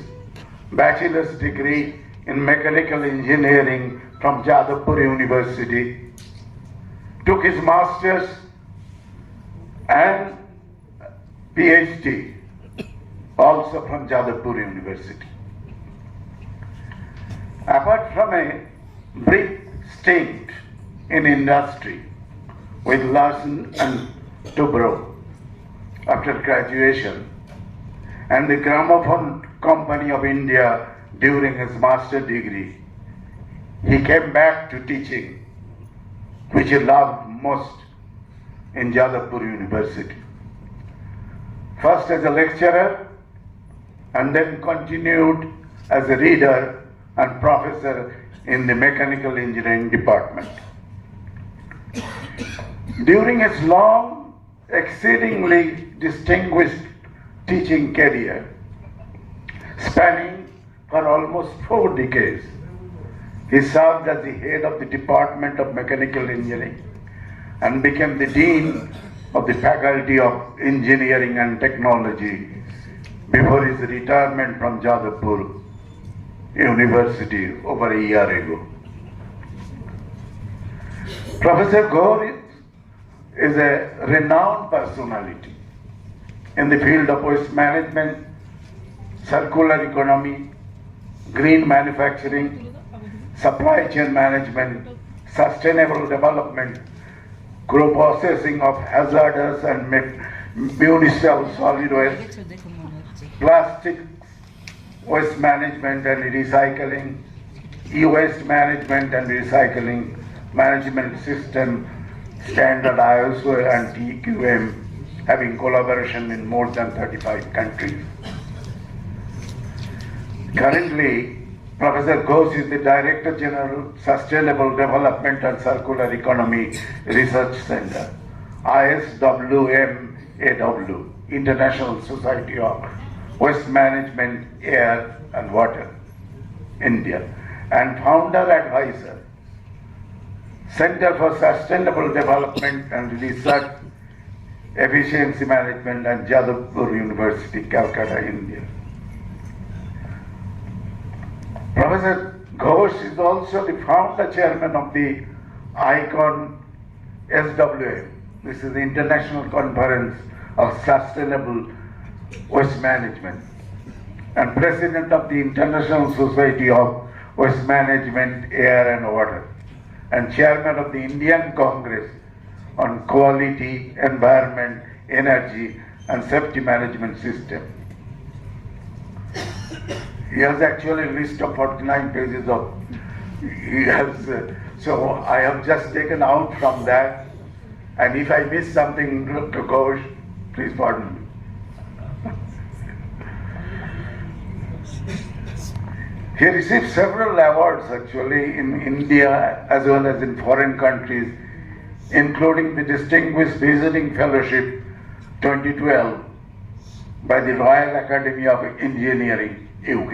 bachelor's degree in mechanical engineering from Jadavpur University, took his master's and PhD also from Jadavpur University. Apart from a brief stint in industry with Larsen and Toubro after graduation, and the Gramophone Company of India during his master's degree, he came back to teaching, which he loved most, in Jadavpur University. First as a lecturer, and then continued as a reader and professor in the mechanical engineering department. During his long, exceedingly distinguished teaching career, spanning for almost 4 decades, he served as the head of the Department of Mechanical Engineering and became the Dean of the Faculty of Engineering and Technology before his retirement from Jadavpur University over a year ago. Professor Ghosh is a renowned personality in the field of waste management, circular economy, green manufacturing, supply chain management, sustainable development, processing of hazardous and municipal solid waste, plastic waste management and recycling, e-waste management and recycling management system standard ISO and TQM, having collaboration in more than 35 countries. Currently, Professor Ghosh is the Director General, Sustainable Development and Circular Economy Research Center, ISWMAW, International Society of Waste Management, Air and Water, India, and Founder Advisor, Center for Sustainable Development and Research Efficiency Management at Jadavpur University, Calcutta, India. Professor Ghosh is also the founder chairman of the ICON SWM. This is the International Conference of Sustainable Waste Management, and president of the International Society of Waste Management, Air and Water, and chairman of the Indian Congress on Quality, Environment, Energy and Safety Management System. He has actually a list of 49 pages of, so I have just taken out from that, and if I miss something, Dr. Ghosh, please pardon me. He received several awards actually in India as well as in foreign countries, including the Distinguished Visiting Fellowship 2012 by the Royal Academy of Engineering, UK,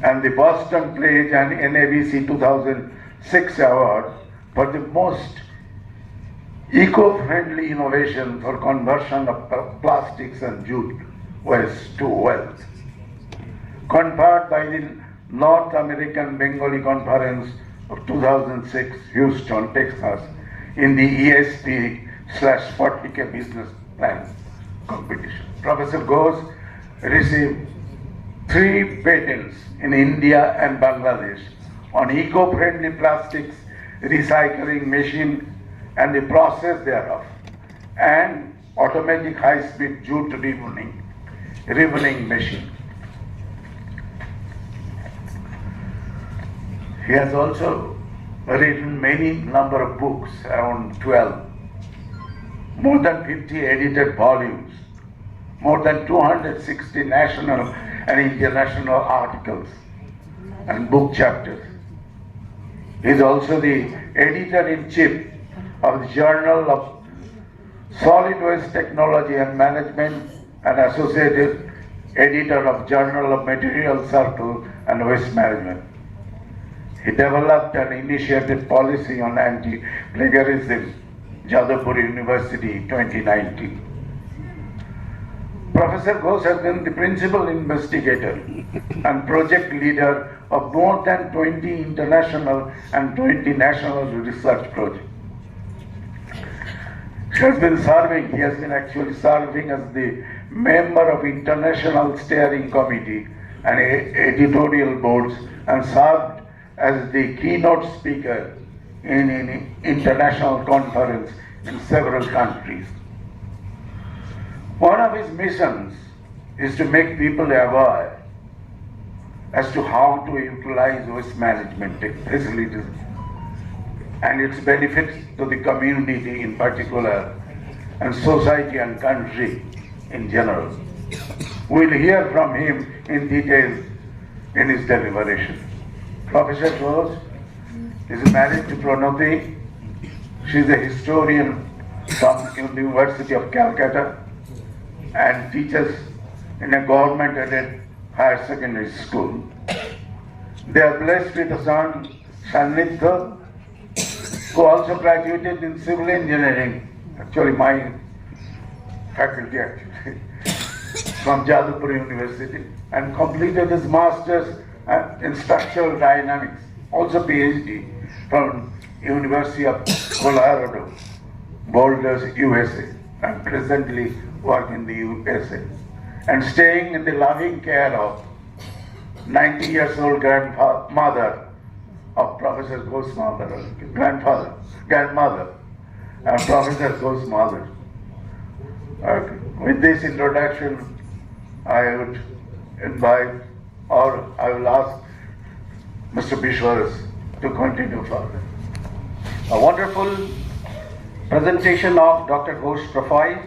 and the Boston Pledge and NABC 2006 award for the most eco-friendly innovation for conversion of plastics and jute waste to wealth, conferred by the North American Bengali Conference of 2006, Houston, Texas, in the ESP/40K business plan competition. Professor Ghosh received 3 patents in India and Bangladesh on eco-friendly plastics recycling machine and the process thereof, and automatic high-speed jute ribbonning machine. He has also written many number of books, around 12, more than 50 edited volumes, more than 260 national and international articles and book chapters. He is also the editor-in-chief of the Journal of Solid Waste Technology and Management and associated editor of Journal of Material Circle and Waste Management. He developed and initiated policy on anti-plagiarism, Jadavpur University, 2019. Professor Ghosh has been the principal investigator and project leader of more than 20 international and 20 national research projects. He has been actually serving as the member of International Steering Committee and editorial boards, and served as the keynote speaker in an international conference in several countries. One of his missions is to make people aware as to how to utilize waste management facilities and its benefits to the community in particular, and society and country in general. We'll hear from him in detail in his deliberation. Professor Ghosh is married to Pranati. She is a historian from University of Calcutta and teaches in a government-aided higher secondary school. They are blessed with a son, Sannidha, who also graduated in civil engineering, actually my faculty from Jadavpur University, and completed his master's in structural dynamics, also PhD from University of Colorado, Boulder, USA, and presently work in the USA, and staying in the loving care of 90 years old grandmother of Professor Ghosh's grandmother, and Professor Ghosh's mother. Okay. With this introduction, I would invite, or I will ask Mr. Bishwas to continue further. A wonderful presentation of Dr. Ghosh profile.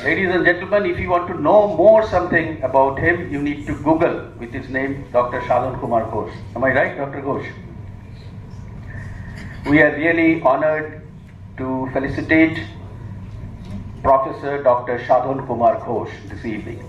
Ladies and gentlemen, if you want to know more something about him, you need to Google with his name, Dr. Sadhan Kumar Ghosh. Am I right, Dr. Ghosh? We are really honored to felicitate Professor Dr. Sadhan Kumar Ghosh this evening.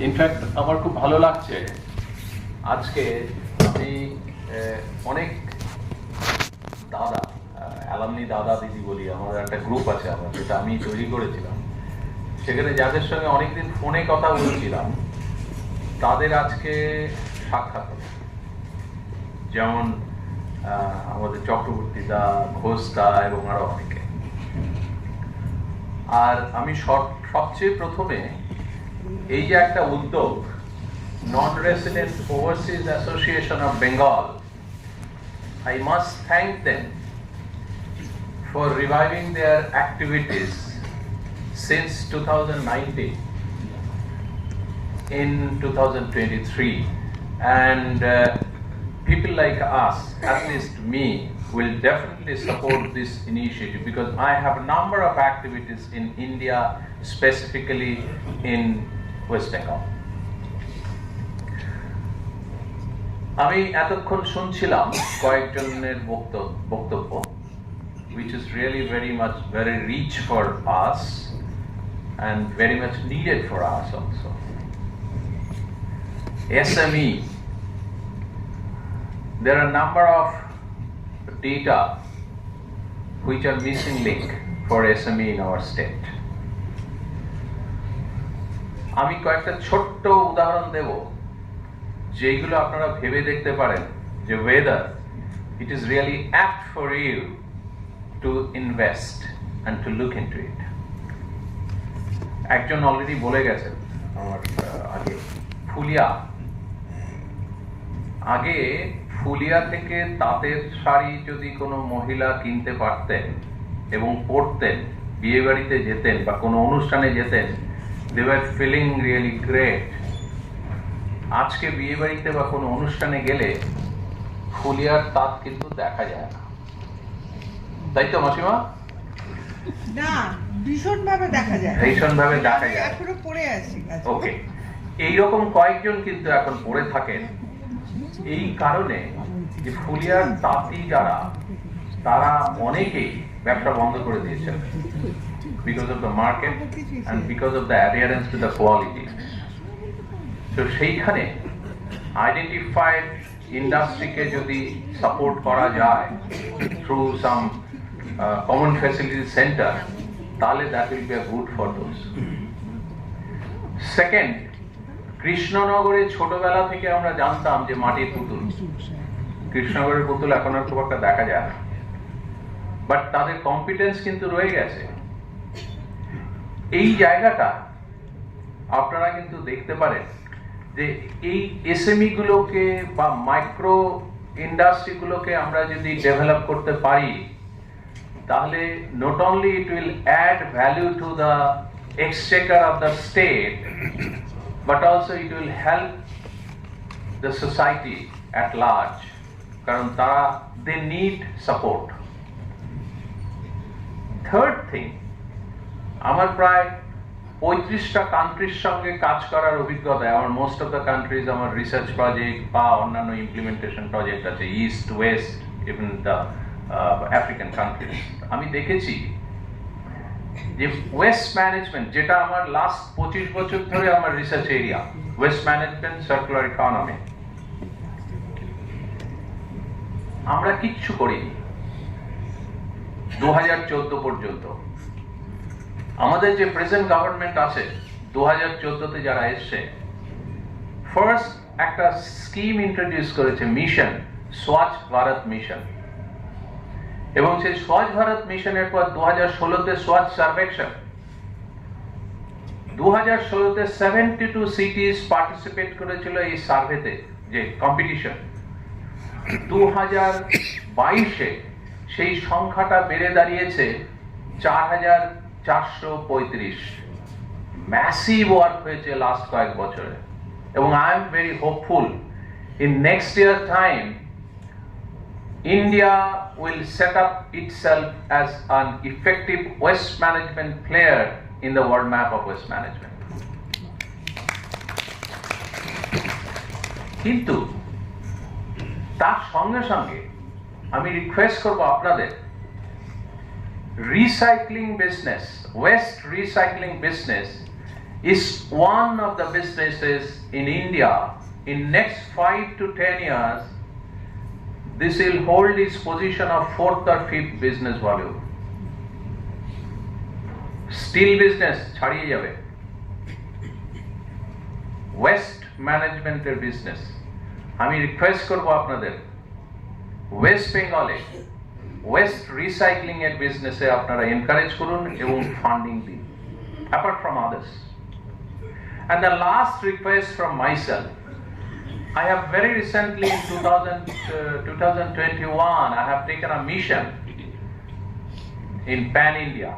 In fact আমার খুব ভালো লাগছে আজকে আমি অনেক দাদা alumni দাদা দিদি বলি, আমাদের একটা গ্রুপ আছে আমার, যেটা আমি তৈরি করেছিলাম, সেখানে যাদের সঙ্গে অনেকদিন ফোনে কথা বলছিলাম তাদের আজকে সাক্ষাৎ হবে। যেমন আমাদের চক্রবর্তী দা, ঘোষ দা এবং আরো অনেকে। আর আমি সবচেয়ে প্রথমে এই যে একটা উদ্যোগ নন resident overseas association of Bengal, I must thank them for reviving their activities since 2019 in 2023, and people like us, at least me, will definitely support this initiative because I have a number of activities in India, specifically in West Bengal. আমি এতক্ষণ শুনছিলাম কয়েকজনের বক্তব্য, which is really very rich for us and very much needed for us also. SME, there are a number of data which are missing link for SME in our state. আমি কয়েকটা ছোট্ট উদাহরণ দেব যেগুলো আপনারা ভেবে দেখতে পারেন যে whether it is really apt for you to invest and to look into it. একজন অলরেডি বলে গেছেন আমার আগে, আগে ফুলিয়া থেকে তাঁতের শাড়ি যদি কোনো মহিলা কিনতে পারতেন এবং পরতেন, বিয়ে বাড়িতে যেতেন বা কোনো অনুষ্ঠানে যেতেন, they were feeling really great. আজকে বিয়ে বাড়িতে বা কোনো অনুষ্ঠানে গেলে ফুলিয়ার তাঁত কিন্তু দেখা যায় না, তাই তো মাসিমা? না, ভীষণভাবে দেখা যায়, ভীষণভাবে দেখা যায়। এখনো পড়ে আছি। ওকে, এইরকম কয়েকজন কিন্তু এখন পড়ে থাকেন। এই কারণে যে ফুলিয়ার তাঁতি যারা, তারা অনেকেই ব্যবসা বন্ধ করে দিয়েছেন because of the market and because of the adherence to the quality. So সেইখানে আইডেন্টিফাইড ইন্ডাস্ট্রিকে যদি সাপোর্ট করা যায় through some common facility center, তাহলে that will be a good for those. Second, কৃষ্ণনগরে ছোটবেলা থেকে আমরা জানতাম যে মাটির পুতুল, কৃষ্ণনগরের পুতুল এখন আর খুব একটা দেখা যায় না, বাট তাদের কম্পিটেন্স কিন্তু রয়ে গেছে। এই জায়গাটা আপনারা কিন্তু দেখতে পারেন যে এই এসএমই গুলোকে বা মাইক্রো ইন্ডাস্ট্রি গুলোকে আমরা যদি ডেভেলপ করতে পারি, তাহলে not only it will add value to the exchequer of the state, but also it will help the society at large, কারণ তারা they need support. Third thing, আমার প্রায় 35টা কান্ট্রির সঙ্গে কাজ করার অভিজ্ঞতা। আমার মোস্ট অফ দ্য কান্ট্রিজ আমার রিসার্চ প্রজেক্ট বা অন্যান্য ইমপ্লিমেন্টেশন প্রজেক্ট আছে, east West, even the African countries. আমি দেখেছি যে ওয়েস্ট ম্যানেজমেন্ট, যেটা আমার লাস্ট 25 বছর ধরে আমার research area, waste management, circular economy, আমরা কিচ্ছু করিনি 2014 পর্যন্ত। আমাদের যে প্রেজেন্ট গভর্নমেন্ট আছে 2014-তে যারা এসছে, ফার্স্ট একটা স্কিম ইন্ট্রোডিউস করেছে, মিশন, স্বচ্ছ ভারত মিশন। এবং সেই স্বচ্ছ ভারত মিশনের পর 2016-তে স্বচ্ছ সার্ভেক্ষণ। 2016-তে 72 সিটিজ পার্টিসিপেট করেছিল এই সার্ভেতে, যে কম্পিটিশন। 2022-এ সেই সংখ্যাটা বেড়ে দাঁড়িয়েছে 4435। ম্যাসিভ ওয়ার্ক হয়েছে লাস্ট কয়েক বছরে, এবং I am very hopeful in next year time India will set up itself as an effective waste management player in the world map of waste management. কিন্তু তার সঙ্গে সঙ্গে আমি রিকোয়েস্ট করব আপনাদের, recycling business, West recycling business is one of the businesses in India. In next 5 to 10 years, this will hold its position of 4th or 5th business volume. Steel business ছাড়িয়ে যাবে, West ম্যানেজমেন্টের business. আমি request করব আপনাদের, West বেঙ্গলে West recycling এর বিজনেসে আপনারা এনকারেজ করুন এবং ফান্ডিং দিন, apart from others. And the last request from myself, I have very recently in 2021 I have taken a mission in Pan India.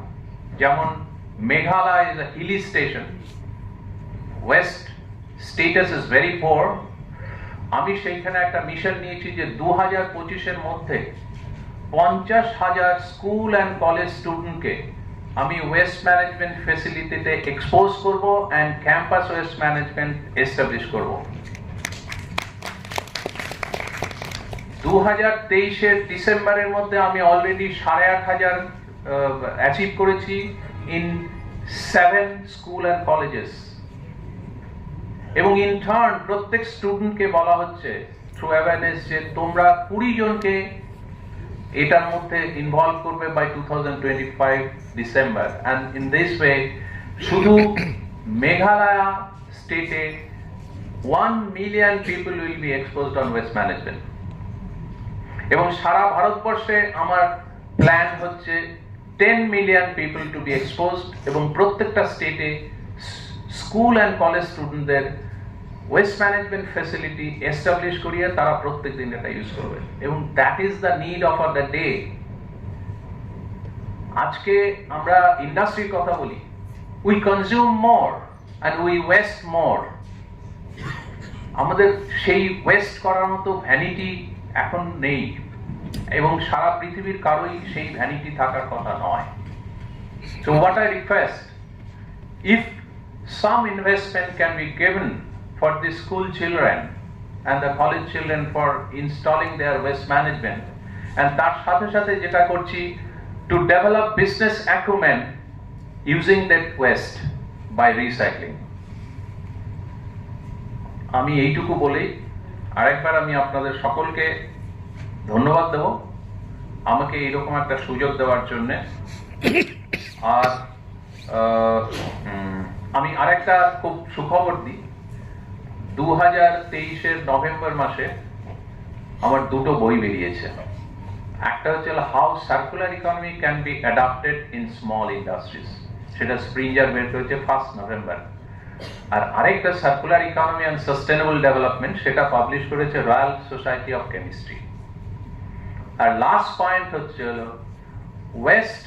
যেমন Meghalaya is a hilly station, west status is very poor. আমি সেইখানে একটা mission নিয়েছি যে 2025-এর মধ্যে 50,000 school and college স্টুডেন্টকে আমি waste management ফেসিলিটিতে expose করব and campus waste management establish করব। 2023-এর ডিসেম্বরের মধ্যে আমি অলরেডি 8,500 অ্যাচিভ করেছি ইন 7 স্কুল অ্যান্ড কলেজেস। এবং ইন টার্ন প্রত্যেক স্টুডেন্টকে বলা হচ্ছে থ্রু অ্যাওয়ারনেস যে তোমরা 20 জনকে এটার মধ্যে ইনভলভ করবে by 2025 December. And in this way শুধু মেঘালয়া স্টেটে 1 million people will be exposed on waste management. এবং সারা ভারতবর্ষে আমার প্ল্যান হচ্ছে 10 million people to be exposed, এবং প্রত্যেকটা স্টেটে স্কুল অ্যান্ড কলেজ স্টুডেন্টদের ওয়েস্ট ম্যানেজমেন্ট ফেসিলিটি এস্টাবলিশ করিয়ে তারা প্রত্যেক দিন এটা ইউজ করবে। এবং that is the need of the day. আজকে আমরা ইন্ডাস্ট্রির কথা বলি, we consume more and we West মোর। আমাদের সেই ওয়েস্ট করার মতো ভ্যানিটি এখন নেই, এবং সারা পৃথিবীর কারোই সেই ভ্যানিটি থাকার কথা নয়। So what I request, if some investment can be given for the school children and the college children for installing their waste management, and তার সাথে সাথে যেটা করছি to develop business acumen using that waste by recycling. আমি এইটুকু বলেই আরেকবার আমি আপনাদের সকলকে ধন্যবাদ দেব আমাকে এইরকম একটা সুযোগ দেওয়ার জন্য। আর আমি আরেকটা খুব সুখবর দিই, 2023-এর নভেম্বর মাসে আমার 2টো বই বেরিয়েছে। একটা হচ্ছে how circular economy can be adapted in small industries, সেটা স্প্রিঞ্জার বের করেছে 1 নভেম্বর। আর আরেকটা circular economy and sustainable development, সেটা পাবলিশ করেছে রয়্যাল সোসাইটি অফ কেমিস্ট্রি। আর লাস্ট পয়েন্ট হচ্ছে ওয়েস্ট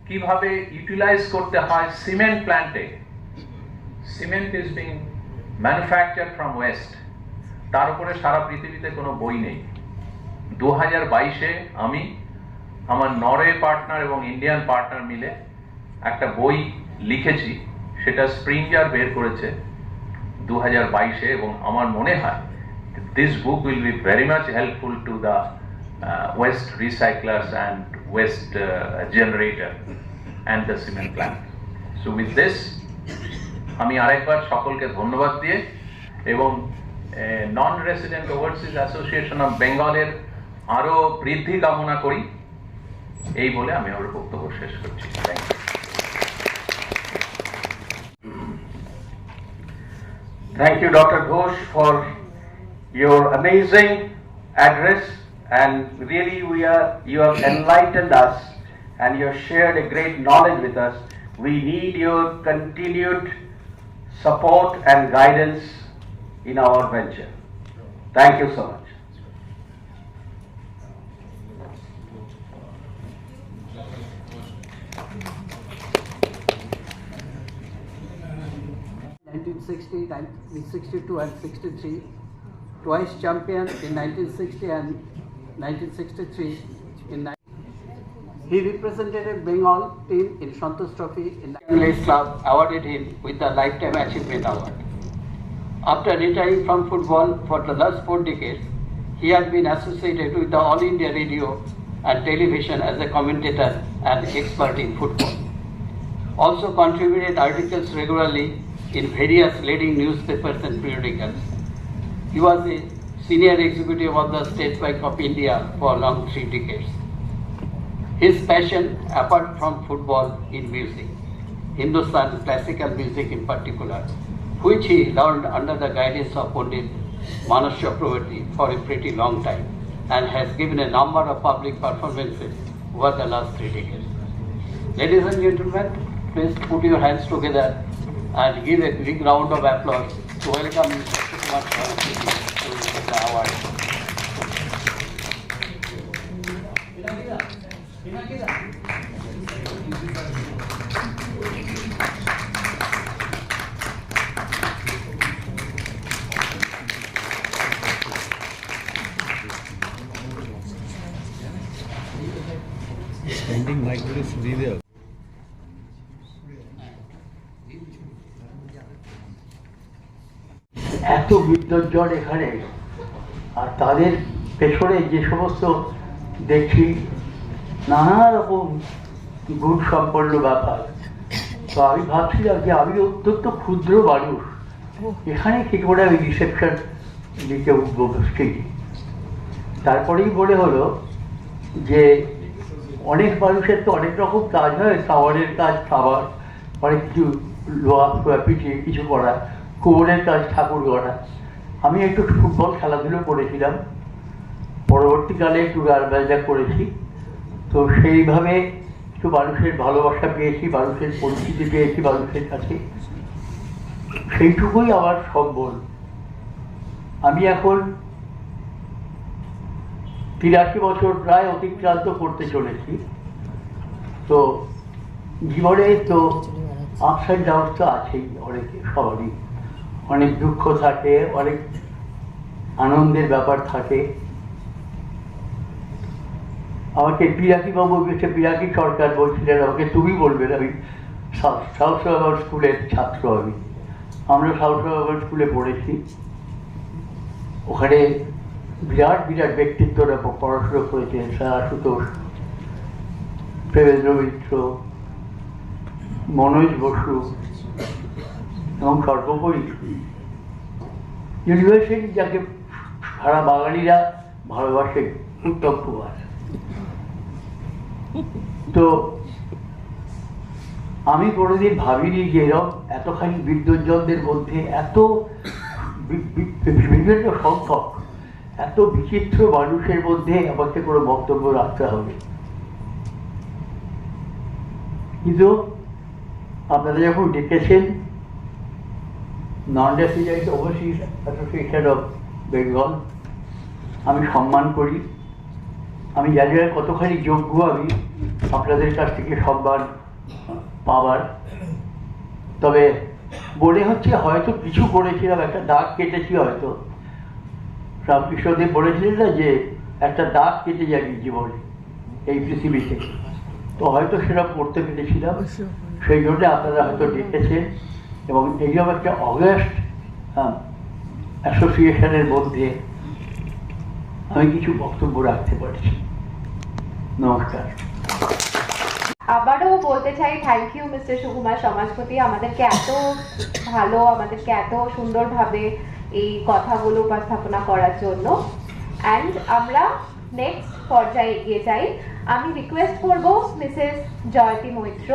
কিভাবে ইউটিলাইজ করতে হয় সিমেন্ট প্ল্যান্টে। Cement is being manufacture from waste, তার উপরে সারা পৃথিবীতে কোনো বই নেই। 2022-এ আমি আমার নরওয়ে পার্টনার এবং ইন্ডিয়ান পার্টনার মিলে একটা বই লিখেছি, সেটা স্প্রিঞ্জার বের করেছে 2022-এ, এবং আমার মনে হয় this book will be very much helpful to the waste recyclers and waste generator and the cement plant. So with this আমি আরেকবার সকলকে ধন্যবাদ দিয়ে এবং non resident overseas association of বেঙ্গলের আরো বৃদ্ধি কামনা করি, এই বলে আমি আমার বক্তব্য শেষ করছি। Thank you. Thank you, Dr. Ghosh, for your amazing address, and really you have enlightened us and you have shared a great knowledge with us. We need your continued support and guidance in our venture. Thank you so much. In 62 and 63, twice champion in 1960 and 1963. He represented Bengal team in Santosh Trophy in the English club awarded him with the Lifetime Achievement Award. After retiring from football for the last 4 decades, he has been associated with the All India Radio and television as a commentator and expert in football. Also contributed articles regularly in various leading newspapers and periodicals. He was a senior executive of the State Bank of India for a long 3 decades. His passion, apart from football, in music, Hindustan classical music in particular, which he learned under the guidance of Pandit Manas Chakravarti for a pretty long time, and has given a number of public performances over the last 3 decades. Ladies and gentlemen, please put your hands together and give a big round of applause to welcome Mr. Kumar Saraswati to the award. Standing mic is video. এত বিদ্যুৎ এখানে, আর তাদের পেছনে যে সমস্ত দেখি নানা রকম গুণ সম্পন্ন ব্যাপার, তো আমি ভাবছিলাম যে আমি অত্যন্ত ক্ষুদ্র মানুষ, এখানে কি করে আমি রিসেপশন দিতে উঠবো ঠিক। তারপরেই মনে হলো যে অনেক মানুষের তো অনেক রকম কাজ হয়, খাবারের কাজ, খাবার, অনেক কিছু লোহা পিছিয়ে কিছু করা, কুমোরের কাজ, ঠাকুর গড়া। আমি একটু ফুটবল খেলাধুলো করেছিলাম, পরবর্তীকালে একটু গান বাজনা করেছি, তো সেইভাবে একটু মানুষের ভালোবাসা পেয়েছি, মানুষের পরিচিতি পেয়েছি মানুষের কাছে, সেইটুকুই আমার সম্বল। আমি এখন 83 বছর প্রায় অতিক্রান্ত করতে চলেছি। তো জীবনে তো আপস অ্যান্ড ডাউনস তো আছেই, অনেকে সবারই অনেক দুঃখ থাকে, অনেক আনন্দের ব্যাপার থাকে। আমাকে পিরাকিবাবু এসে, পিরাকি সরকার বলছিলেন আমাকে তুমি বলবেন, আমি সাউথ স্কুলের ছাত্র, আমরা সাউথ স্কুলে পড়েছি। ওখানে বিরাট বিরাট ব্যক্তিত্বরা পড়াশুনো করেছেন, আশুতোষ, প্রেমেন্দ্র মিত্র, মনোজ বসু, এবং সর্বোপরি ইউনিভার্সিটি যাকে সারা বাঙালিরা ভালোবাসে, উত্তম কুমার। তো আমি কোনোদিন ভাবিনি যে এরকম এতখানি বিদ্যুৎজনদের মধ্যে এত বিভিন্ন সংখ্যক, এত বিচিত্র মানুষের মধ্যে আমাকে কোনো বক্তব্য রাখতে হবে। কিন্তু আপনারা যখন ডেকেছেন, Non-Resident Overseas Association of Bengal, আমি সম্মান করি। আমি জানি না কতখানি যোগ্য আমি আপনাদের কাছ থেকে সম্মান পাবার, তবে মনে হচ্ছে হয়তো কিছু করেছিলাম, একটা দাগ কেটেছি হয়তো। রামকৃষ্ণদেব বলেছিলেন না যে একটা দাগ কেটে যাবি জীবনে এই পৃথিবীতে, তো হয়তো সেটা করতে পেরেছিলাম, সেই জন্য আপনারা হয়তো ডেকেছেন। এবং এইরকম একটা অগাস্ট অ্যাসোসিয়েশনের মধ্যে আমি কিছু বক্তব্য রাখতে পারছি। নমস্কার। আবারও বলতে চাই থ্যাংক ইউ মিস্টার সুকুমার সমাজপতি, আমাদেরকে এত ভালো, আমাদেরকে এত সুন্দরভাবে এই কথাগুলো উপস্থাপনা করার জন্য। অ্যান্ড আমরা নেক্সট পর্যায়ে এগিয়ে যাই, আমি রিকোয়েস্ট করব Mrs Jayati Maitra,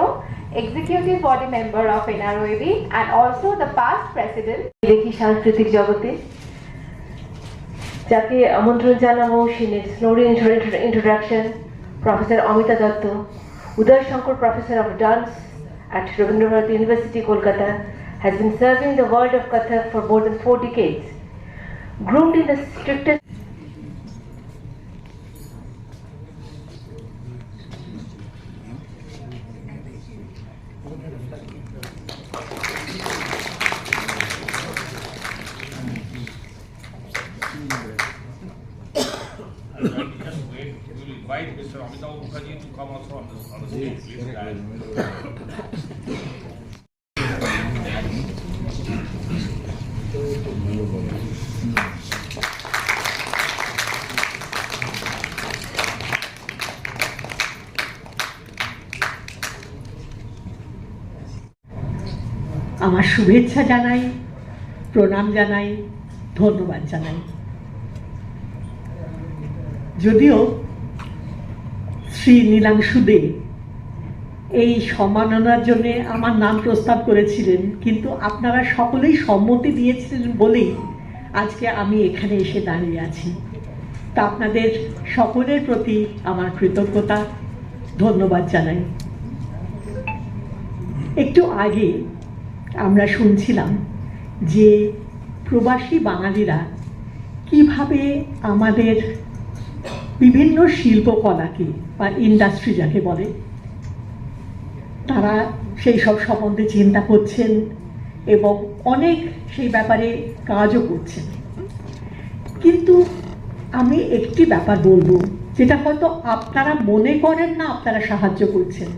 executive body member of NROAB and also the past president. দেখি সাংস্কৃতিক জগতে যাকে আমন্ত্রণ জানাবো, she needs no introduction, Professor Amita Datta, Uday Shankar Professor of Dance at Rabindranath University, Kolkata, has been serving the world of Kathak for more than 4 decades. Groomed in the strictest Invite Mr. Amitabh Mukherjee to come also on the stage, please, guys. আমার শুভেচ্ছা জানাই, প্রণাম জানাই, ধন্যবাদ জানাই। যদিও শ্রী নীলাংশু দে এই সম্মাননার জন্য আমার নাম প্রস্তাব করেছিলেন, কিন্তু আপনারা সকলেই সম্মতি দিয়েছিলেন বলেই আজকে আমি এখানে এসে দাঁড়িয়ে আছি। তা আপনাদের সকলের প্রতি আমার কৃতজ্ঞতা, ধন্যবাদ জানাই। একটু আগে আমরা শুনছিলাম যে প্রবাসী বাঙালিরা কিভাবে আমাদের বিভিন্ন শিল্পকলাকে বা ইন্ডাস্ট্রি যাকে বলে, তারা সেই সব সম্বন্ধে চিন্তা করছেন এবং অনেক সেই ব্যাপারে কাজও করছেন। কিন্তু আমি একটি ব্যাপার বলবো, যেটা হয়তো আপনারা মনে করেন না আপনারা সাহায্য করছেন,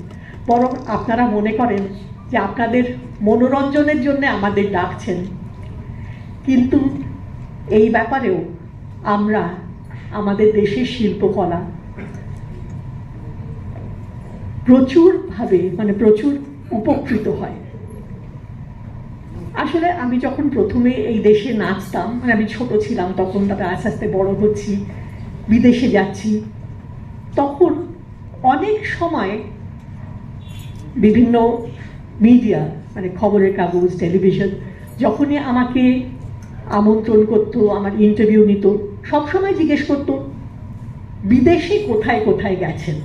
বরং আপনারা মনে করেন যে আপনাদের মনোরঞ্জনের জন্য আমাদের ডাকছেন। কিন্তু এই ব্যাপারেও আমরা আমাদের দেশের শিল্পকলা প্রচুরভাবে প্রচুর উপকৃত হয়। আসলে আমি যখন প্রথমে এই দেশে নাচতাম, আমি ছোট ছিলাম তখন, তারপরে আস্তে আস্তে বড় হচ্ছি, বিদেশে যাচ্ছি, তখন অনেক সময় বিভিন্ন মিডিয়া খবরের কাগজ, টেলিভিশন যখনই আমাকে আমন্ত্রণ করতো, আমার ইন্টারভিউ নিত, সবসময় জিজ্ঞেস করতো বিদেশে কোথায় কোথায় গেছেন।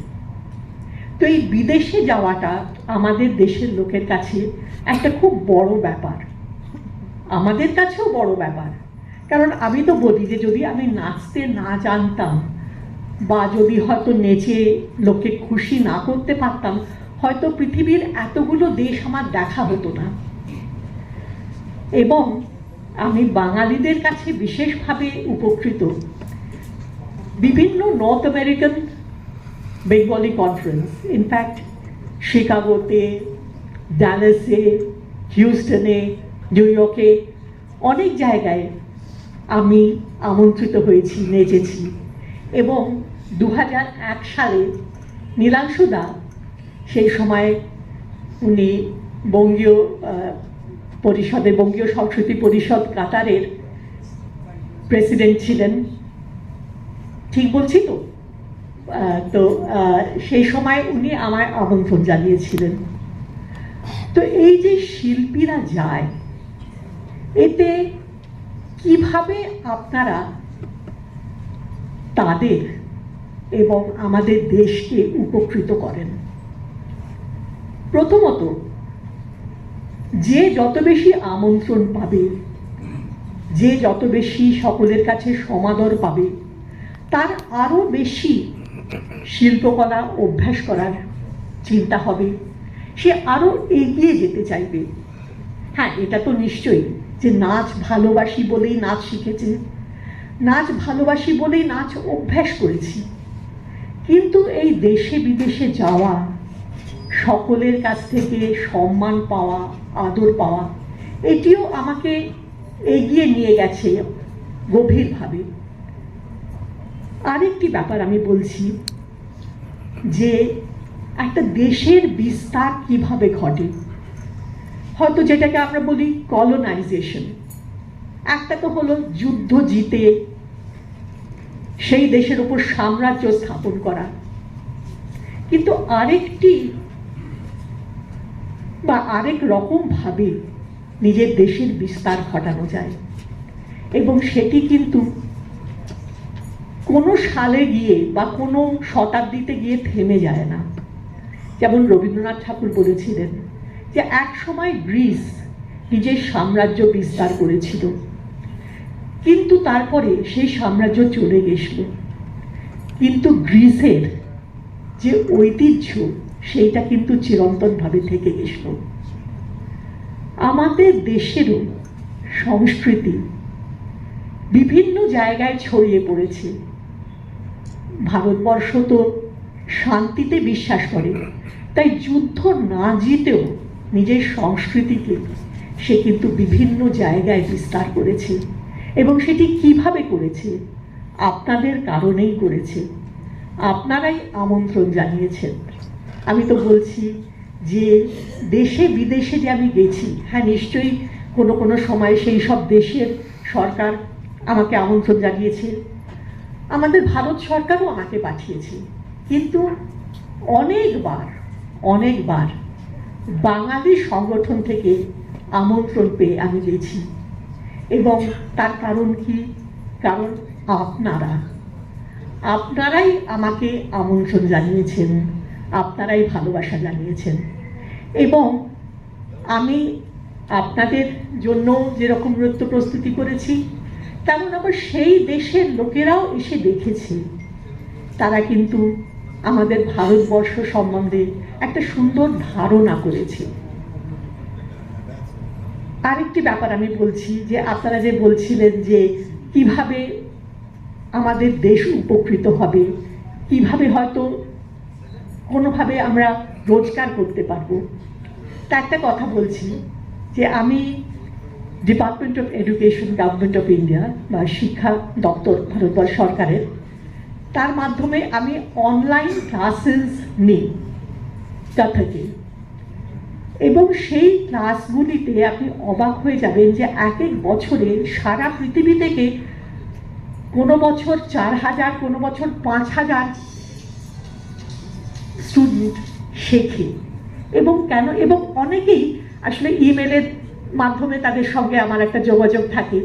তো এই বিদেশে যাওয়াটা আমাদের দেশের লোকের কাছে একটা খুব বড় ব্যাপার, আমাদের কাছেও বড় ব্যাপার। কারণ আমি তো বলি যে যদি আমি নাচতে না জানতাম বা যদি হয়তো নেচে লোককে খুশি না করতে পারতাম, হয়তো পৃথিবীর এতগুলো দেশ আমার দেখা হতো না। এবং আমি বাঙালিদের কাছে বিশেষভাবে উপকৃত। বিভিন্ন North American Bengali conference, in fact শিকাগোতে, ডালাসে, হিউস্টনে, নিউ ইয়র্কে, অনেক জায়গায় আমি আমন্ত্রিত হয়েছি, নেচেছি। এবং 2001 সালে নীলাংশুদা, সেই সময় উনি বঙ্গীয় পরিষদের, বঙ্গীয় সংস্কৃতি পরিষদ কাতারের প্রেসিডেন্ট ছিলেন, ঠিক বলছি তো? তো সেই সময় উনি আমায় আমন্ত্রণ জানিয়েছিলেন। তো এই যে শিল্পীরা যায়, এতে কিভাবে আপনারা তাদের এবং আমাদের দেশকে উপকৃত করেন? প্রথমত, যে যত বেশি আমন্ত্রণ পাবে, যে যত বেশি সকলের কাছে সমাদর পাবে, তার আরও বেশি শিল্পকলা অভ্যাস করার চিন্তা হবে, সে আরও এগিয়ে যেতে চাইবে। হ্যাঁ, এটা তো নিশ্চয়ই যে নাচ ভালোবাসি বলেই নাচ শিখেছে, নাচ ভালোবাসি বলেই নাচ অভ্যাস করেছি, কিন্তু এই দেশে বিদেশে যাওয়া, সকলের কাছ থেকে সম্মান পাওয়া, আদর পাওয়া, এটিও আমাকে এগিয়ে নিয়ে গেছে গভীরভাবে। আরেকটি ব্যাপার আমি বলছি যে একটা দেশের বিস্তার কিভাবে ঘটে, হয়তো যেটাকে আমরা বলি কলোনাইজেশন। একটা তো হলো যুদ্ধ জিতে সেই দেশের উপর সাম্রাজ্য স্থাপন করা। কিন্তু আরেকটি বা আরেক রকম ভাবে নিজের দেশের বিস্তার ঘটানো যায়, এবং সেটি কিন্তু কোনো সালে গিয়ে বা কোনো শতাব্দীতে গিয়ে থেমে যায় না। যেমন রবীন্দ্রনাথ ঠাকুর বলেছিলেন যে এক সময় গ্রিস নিজের সাম্রাজ্য বিস্তার করেছিল, কিন্তু তারপরে সেই সাম্রাজ্য চলে গেছিল, কিন্তু গ্রিসের যে ঐতিহ্য সেইটা কিন্তু চিরন্তনভাবে থেকে গেছিল। আমাদের দেশেরও সংস্কৃতি বিভিন্ন জায়গায় ছড়িয়ে পড়েছে। ভারতবর্ষ তো শান্তিতে বিশ্বাস করে, তাই যুদ্ধ না জিতেও নিজের সংস্কৃতিকে সে কিন্তু বিভিন্ন জায়গায় বিস্তার করেছে, এবং সেটি কিভাবে করেছে? আপনাদের কারণেই করেছে, আপনারাই আমন্ত্রণ জানিয়েছেন। আমি তো বলছি যে দেশে বিদেশে যে আমি গেছি, হ্যাঁ নিশ্চয়ই কোনো কোনো সময় সেই সব দেশের সরকার আমাকে আমন্ত্রণ জানিয়েছে, আমাদের ভারত সরকারও আমাকে পাঠিয়েছে, কিন্তু অনেকবার বাঙালি সংগঠন থেকে আমন্ত্রণ পেয়ে আমি গেছি। এবং তার কারণ কি? কারণ আপনারাই আমাকে আমন্ত্রণ জানিয়েছেন, আপনারাই ভালোবাসা জানিয়েছেন, এবং আমি আপনাদের জন্য যেরকম নৃত্য প্রস্তুতি করেছি, তেমন আবার সেই দেশের লোকেরাও এসে দেখেছে। তারা কিন্তু আমাদের ভারতবর্ষ সম্বন্ধে একটা সুন্দর ধারণা করেছে। আরেকটি ব্যাপার আমি বলছি, যে আপনারা যে বলছিলেন যে কিভাবে আমাদের দেশ উপকৃত হবে, কিভাবে হয়তো কোনোভাবে আমরা রোজগার করতে পারবো। তা একটা কথা বলছি, যে আমি department of education, government of India বা শিক্ষা দপ্তর ভারতবর্ষ সরকারের, তার মাধ্যমে আমি অনলাইন ক্লাসেস নিই কথাকে, এবং সেই ক্লাসগুলিতে আপনি অবাক হয়ে যাবেন যে এক এক বছরে সারা পৃথিবী থেকে কোনো বছর 4000, কোনো বছর 5000 স্টুডেন্ট শেখে। এবং কেন? এবং অনেকেই আসলে ইমেলের মাধ্যমে তাদের সঙ্গে আমার একটা যোগাযোগ থাকে।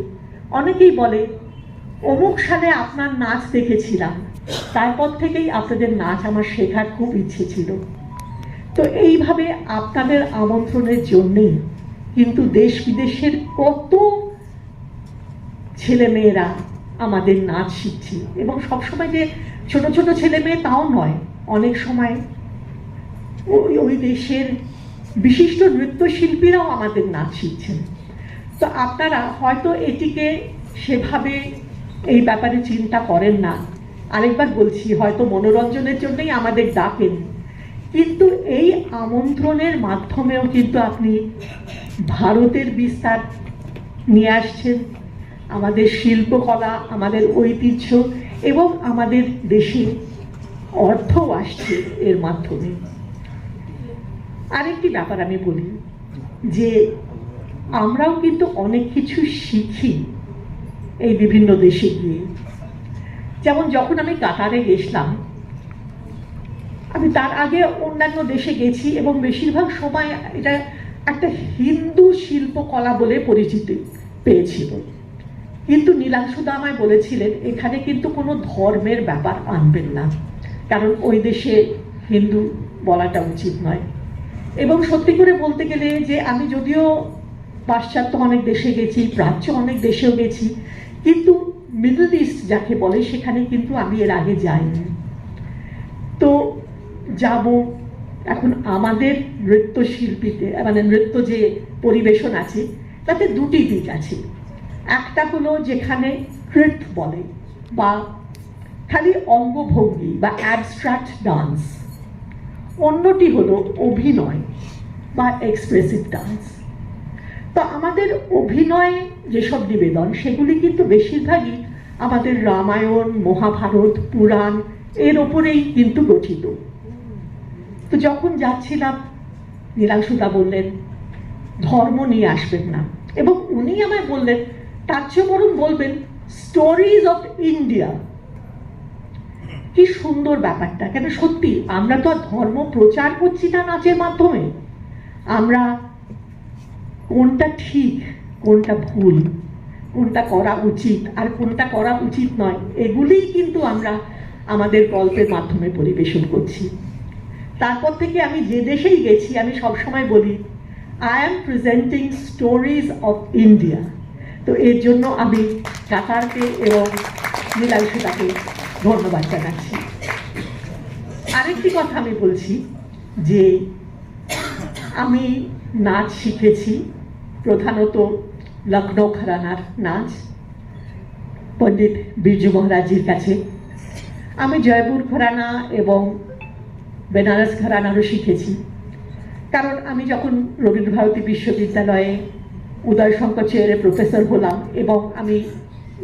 অনেকেই বলে অমুক সালে আপনার নাচ দেখেছিলাম, তারপর থেকেই আপনাদের নাচ আমার শেখার খুব ইচ্ছে ছিল। তো এইভাবে আপনাদের আমন্ত্রণের জন্যেই কিন্তু দেশ বিদেশের কত ছেলেমেয়েরা আমাদের নাচ শিখছে, এবং সবসময় যে ছোট ছোট ছেলে মেয়ে তাও নয়, অনেক সময় ওই দেশের বিশিষ্ট নৃত্যশিল্পীরাও আমাদের নাচ শিখছেন। তো আপনারা হয়তো এটিকে সেভাবে এই ব্যাপারে চিন্তা করেন না। আরেকবার বলছি, হয়তো মনোরঞ্জনের জন্যই আমাদের ডাকেন, কিন্তু এই আমন্ত্রণের মাধ্যমেও কিন্তু আপনি ভারতের বিস্তার নিয়ে আসছেন, আমাদের শিল্পকলা, আমাদের ঐতিহ্য, এবং আমাদের দেশে অর্থও আসছে এর মাধ্যমে। আরেকটি ব্যাপার আমি বলি, যে আমরাও কিন্তু অনেক কিছু শিখি এই বিভিন্ন দেশে গিয়ে। যেমন যখন আমি কাতারে গেছিলাম, আমি তার আগে অন্যান্য দেশে গেছি, এবং বেশিরভাগ সময় এটা একটা হিন্দু শিল্পকলা বলে পরিচিতি পেয়েছিল। কিন্তু নীলাংশুদা আমায় বলেছিলেন এখানে কিন্তু কোনো ধর্মের ব্যাপার আনবেন না, কারণ ওই দেশে হিন্দু বলাটা উচিত নয়। এবং সত্যি করে বলতে গেলে যে আমি যদিও পাশ্চাত্য অনেক দেশে গেছি, প্রাচ্য অনেক দেশেও গেছি, কিন্তু মিডল ইস্ট যাকে বলে সেখানে কিন্তু আমি এর আগে যাইনি। তো যাব। এখন আমাদের নৃত্যশিল্পীতে, মানে নৃত্য যে পরিবেশন আছে, তাতে দুটি দিক আছে। একটা হলো যেখানে কৃত বলে, বা খালি অঙ্গভঙ্গি বা অ্যাবস্ট্রাক্ট ডান্স। অন্যটি হলো অভিনয় বা এক্সপ্রেসিভ ডান্স। তো আমাদের অভিনয় যেসব নিবেদন, সেগুলি কিন্তু বেশিরভাগই আমাদের রামায়ণ, মহাভারত, পুরাণ এর ওপরেই কিন্তু গঠিত। তো যখন যাচ্ছিলাম, নীলাংশুদা বললেন ধর্ম নিয়ে আসবেন না, এবং উনি আমায় বললেন তার চেয়ে বরং বলবেন স্টোরিজ অফ ইন্ডিয়া, কি সুন্দর ব্যাপারটা, কেন সত্যি আমরা তো আর ধর্ম প্রচার করছি না নাচের মাধ্যমে, আমরা কোনটা ঠিক কোনটা ভুল, কোনটা করা উচিত আর কোনটা করা উচিত নয়, এগুলিই কিন্তু আমরা আমাদের গল্পের মাধ্যমে পরিবেশন করছি। তারপর থেকে আমি যে দেশেই গেছি আমি সবসময় বলি I am presenting stories of India. তো এর জন্য আমি কাতারকে এবং নীলাংশুতাকে ধন্যবাদ জানাচ্ছি। আরেকটি কথা আমি বলছি যে আমি নাচ শিখেছি প্রধানত লখনৌ ঘরানার নাচ পণ্ডিত বিরজু মহারাজজির কাছে। আমি জয়পুর ঘরানা এবং বেনারস ঘরানারও শিখেছি, কারণ আমি যখন রবীন্দ্রভারতী বিশ্ববিদ্যালয়ে উদয়শঙ্কর চেয়ারে প্রফেসর হলাম এবং আমি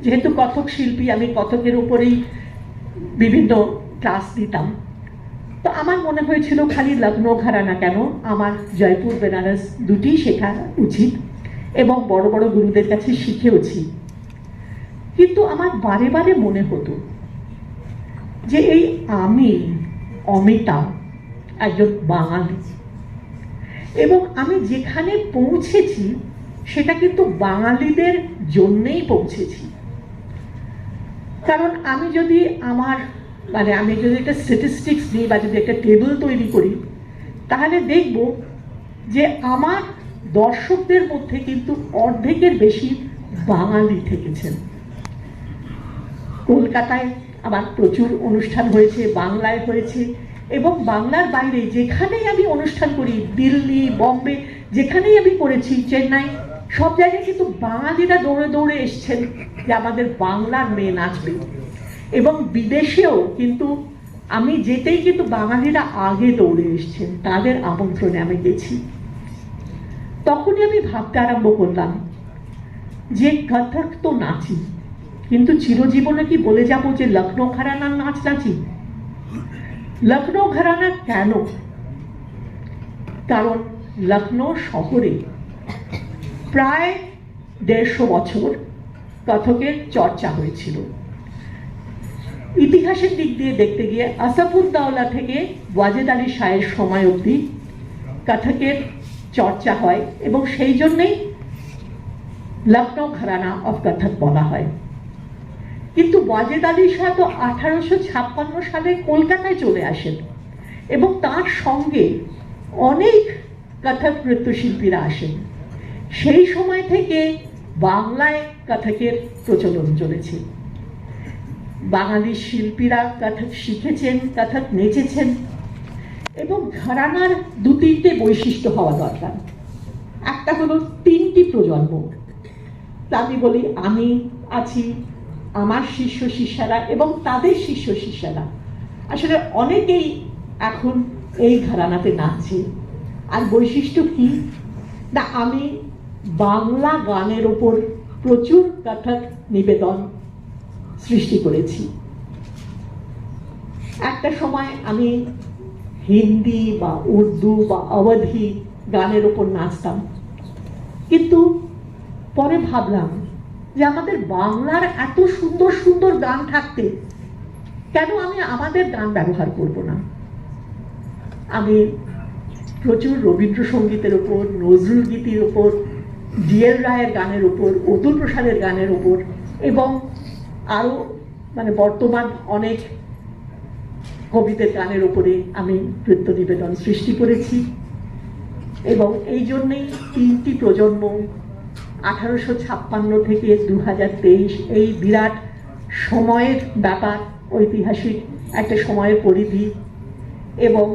যেহেতু কথক শিল্পী, আমি কথকের উপরেই বিভিন্ন ক্লাস দিতাম, তো আমার মনে হয়েছিল খালি লখনৌ ঘরানা কেন, আমার জয়পুর বেনারস দুটি শেখা উচিত এবং বড় বড় গুরুদের কাছে শিখেওছি। কিন্তু আমার বারে বারে মনে হতো যে এই আমি অমিতা একজন বাঙালি এবং আমি যেখানে পৌঁছেছি সেটা কিন্তু বাঙালিদের জন্যেই পৌঁছেছি। কারণ আমি যদি আমি যদি একটা স্ট্যাটিস্টিক্স নিই বা যদি একটা টেবিল তৈরি করি, তাহলে দেখব যে আমার দর্শকদের মধ্যে কিন্তু অর্ধেকের বেশি বাঙালি থেকেছেন। কলকাতায় আমার প্রচুর অনুষ্ঠান হয়েছে, বাংলায় হয়েছে এবং বাংলার বাইরে যেখানেই আমি অনুষ্ঠান করি, দিল্লি, বম্বে, যেখানেই আমি করেছি, চেন্নাই, সব জায়গায় কিন্তু বাঙালিরা দৌড়ে দৌড়ে এসছেন যে আমাদের বাংলার মেয়ে নাচবে। এবং বিদেশেও কিন্তু আমি যেতেই কিন্তু বাঙালিরা আগে দৌড়ে এসছেন, তাদের আমন্ত্রণে আমি গেছি। তখনই আমি ভাবতে আরম্ভ করলাম যে কথক তো নাচি, কিন্তু চিরজীবনে কি বলে যাব যে লখনৌ ঘরানার নাচ নাচি? লখনৌ ঘরানা কেন? কারণ লখনৌ শহরে প্রায় 150 বছর কথকের চর্চা হয়েছিল। ইতিহাসের দিক দিয়ে দেখতে গিয়ে আসাফুদ্দৌলা থেকে ওয়াজেদ আলী শাহের সময় অবধি কথকের চর্চা হয় এবং সেই জন্যেই লখনৌ ঘরানা অফ কথক বলা হয়। কিন্তু ওয়াজেদ আলী শাহ তো 1856 সালে কলকাতায় চলে আসেন এবং তার সঙ্গে অনেক কথক নৃত্যশিল্পীরা আসেন। সেই সময় থেকে বাংলায় কথকের প্রচলন চলেছে। বাঙালি শিল্পীরা কথক শিখেছেন, কথক নেচেছেন এবং ঘরানার 2-3টে বৈশিষ্ট্য হওয়া দরকার। একটা হলো 3টি প্রজন্ম। আমি বলি আমি আছি, আমার শিষ্য শিষ্যারা এবং তাদের শিষ্য শিষ্যারা। আসলে অনেকেই এখন এই ঘরানাতে নাচছে। আর বৈশিষ্ট্য কি না, আমি বাংলা গানের ওপর প্রচুর কথক নিবেদন সৃষ্টি করেছি। একটা সময় আমি হিন্দি বা উর্দু বা অবধি গানের ওপর নাচতাম, কিন্তু পরে ভাবলাম যে আমাদের বাংলার এত সুন্দর সুন্দর গান থাকতে কেন আমি আমাদের গান ব্যবহার করব না। আমি প্রচুর রবীন্দ্রসঙ্গীতের ওপর, নজরুল গীতির ওপর, ডিএল রায়ের গানের ওপর, অতুল প্রসাদের গানের ওপর এবং আরও বর্তমান অনেক কবিদের গানের উপরে আমি নৃত্য নিবেদন সৃষ্টি করেছি। এবং এই জন্যেই 3টি প্রজন্ম 1856 থেকে 2023 এই বিরাট সময়ের ব্যাপার, ঐতিহাসিক একটা সময়ের পরিধি এবং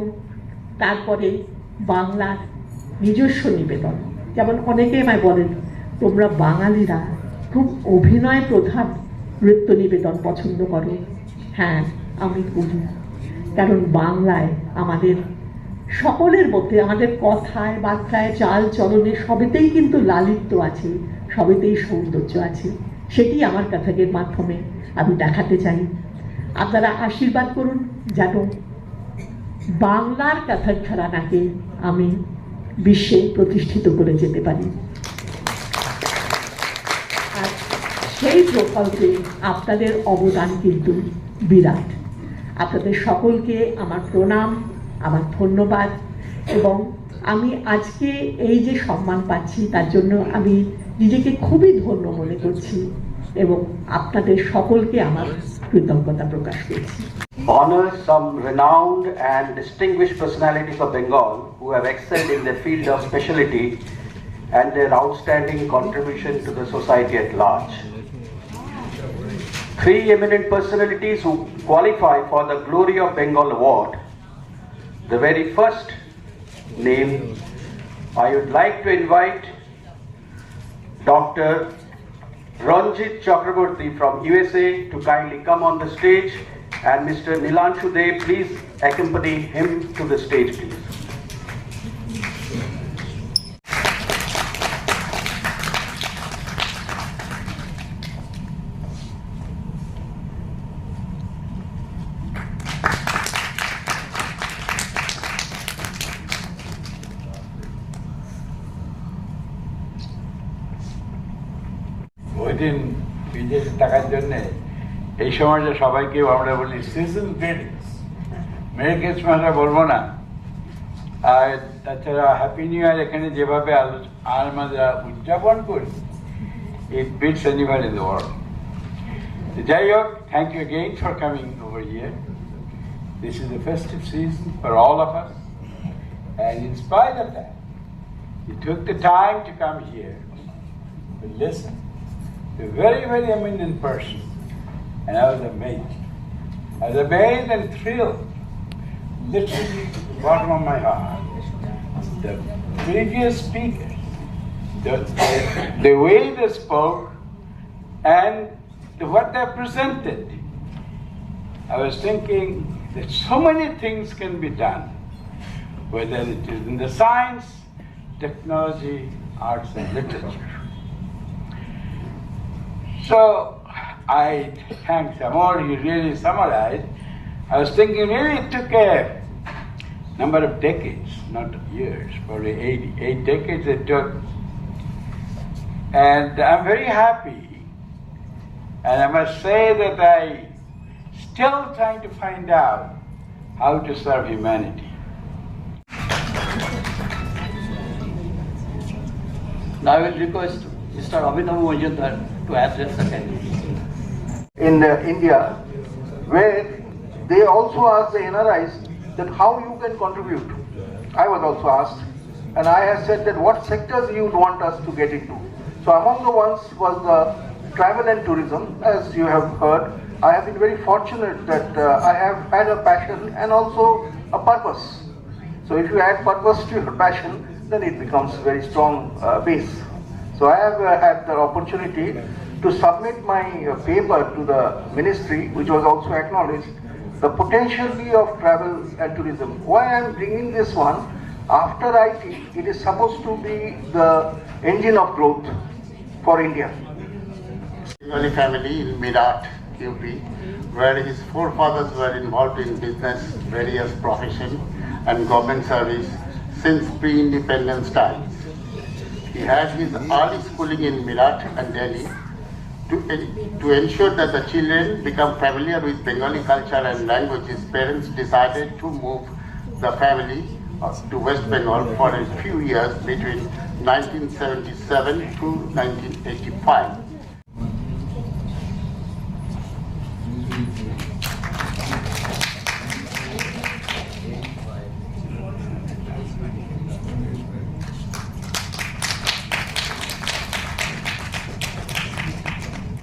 তারপরে বাংলার নিজস্ব নিবেদন। যেমন অনেকে আমায় বলেন তোমরা বাঙালিরা খুব অভিনয় প্রধান নৃত্য নিবেদন পছন্দ করো। হ্যাঁ, আমি করি, কারণ বাংলায় আমাদের সকলের মধ্যে, আমাদের কথায়, বার্তায়, চাল চলনে সবেতেই কিন্তু লালিত্য আছে, সবেতেই সৌন্দর্য আছে। সেটি আমার কথকের মাধ্যমে আমি দেখাতে চাই। আপনারা আশীর্বাদ করুন যেন বাংলার কথক ঘরানাকে আমি বিশ্বে প্রতিষ্ঠিত করে যেতে পারি। আর সেই প্রকল্পে আপনাদের অবদান কিন্তু বিরাট। আপনাদের সকলকে আমার প্রণাম, আমার ধন্যবাদ। এবং আমি আজকে এই যে সম্মান পাচ্ছি তার জন্য আমি নিজেকে খুবই ধন্য মনে করছি এবং আপনাদের সকলকে আমার কৃতজ্ঞতা প্রকাশ করছি। Honors some renowned and distinguished personalities of Bengal who have excelled in their field of specialty and their outstanding contribution to the society at large. 3 eminent personalities who qualify for the Glory of Bengal Award. The very first name I would like to invite Dr. Ranjit Chakraborty from USA to kindly come on the stage, and Mr. Nilanshu Dey, please accompany him to the stage, please. ওই দিন বিদেশে থাকার জন্যে এই সময়টা সবাইকে আমরা বলি সিজন গ্রিটিংস, মেরি ক্রিসমাসটা বলবো না। আর তাছাড়া হ্যাপি নিউ ইয়ার এখানে যেভাবে আমরা উদযাপন করি, it beats anywhere in the world. যাই হোক, thank you again for coming over here. This is the festive season for all of us, and in spite of that you took the time to come here to listen to a very, very eminent person. And I was amazed. I was amazed and thrilled, literally to the bottom of my heart. The previous speakers, the way they spoke and what they presented. I was thinking that so many things can be done, whether it is in the science, technology, arts and literature. So I thank Samor, he really summarized. I was thinking really it took a number of decades, not years, probably 8 decades it took. And I'm very happy. And I must say that I still trying to find out how to serve humanity. Now I will request Mr. Amitabh Majumdar to address the attendees. In India, where they also ask the NRIs that how you can contribute. I was also asked, and I have said that what sectors you would want us to get into. So among the ones was the travel and tourism. As you have heard, I have been very fortunate that I have had a passion and also a purpose. So if you add purpose to your passion, then it becomes a very strong base. So I have had the opportunity to submit my paper to the ministry, which was also acknowledged, the potentiality of travel and tourism. Why I am bringing this one, after IT, it is supposed to be the engine of growth for India. Bengali family in Mirat, UP, where his forefathers were involved in business, various profession and government service since pre-independence times. He had his early schooling in Mirat and Delhi. To ensure that the children become familiar with Bengali culture and language, his parents decided to move the family to West Bengal for a few years between 1977 to 1985.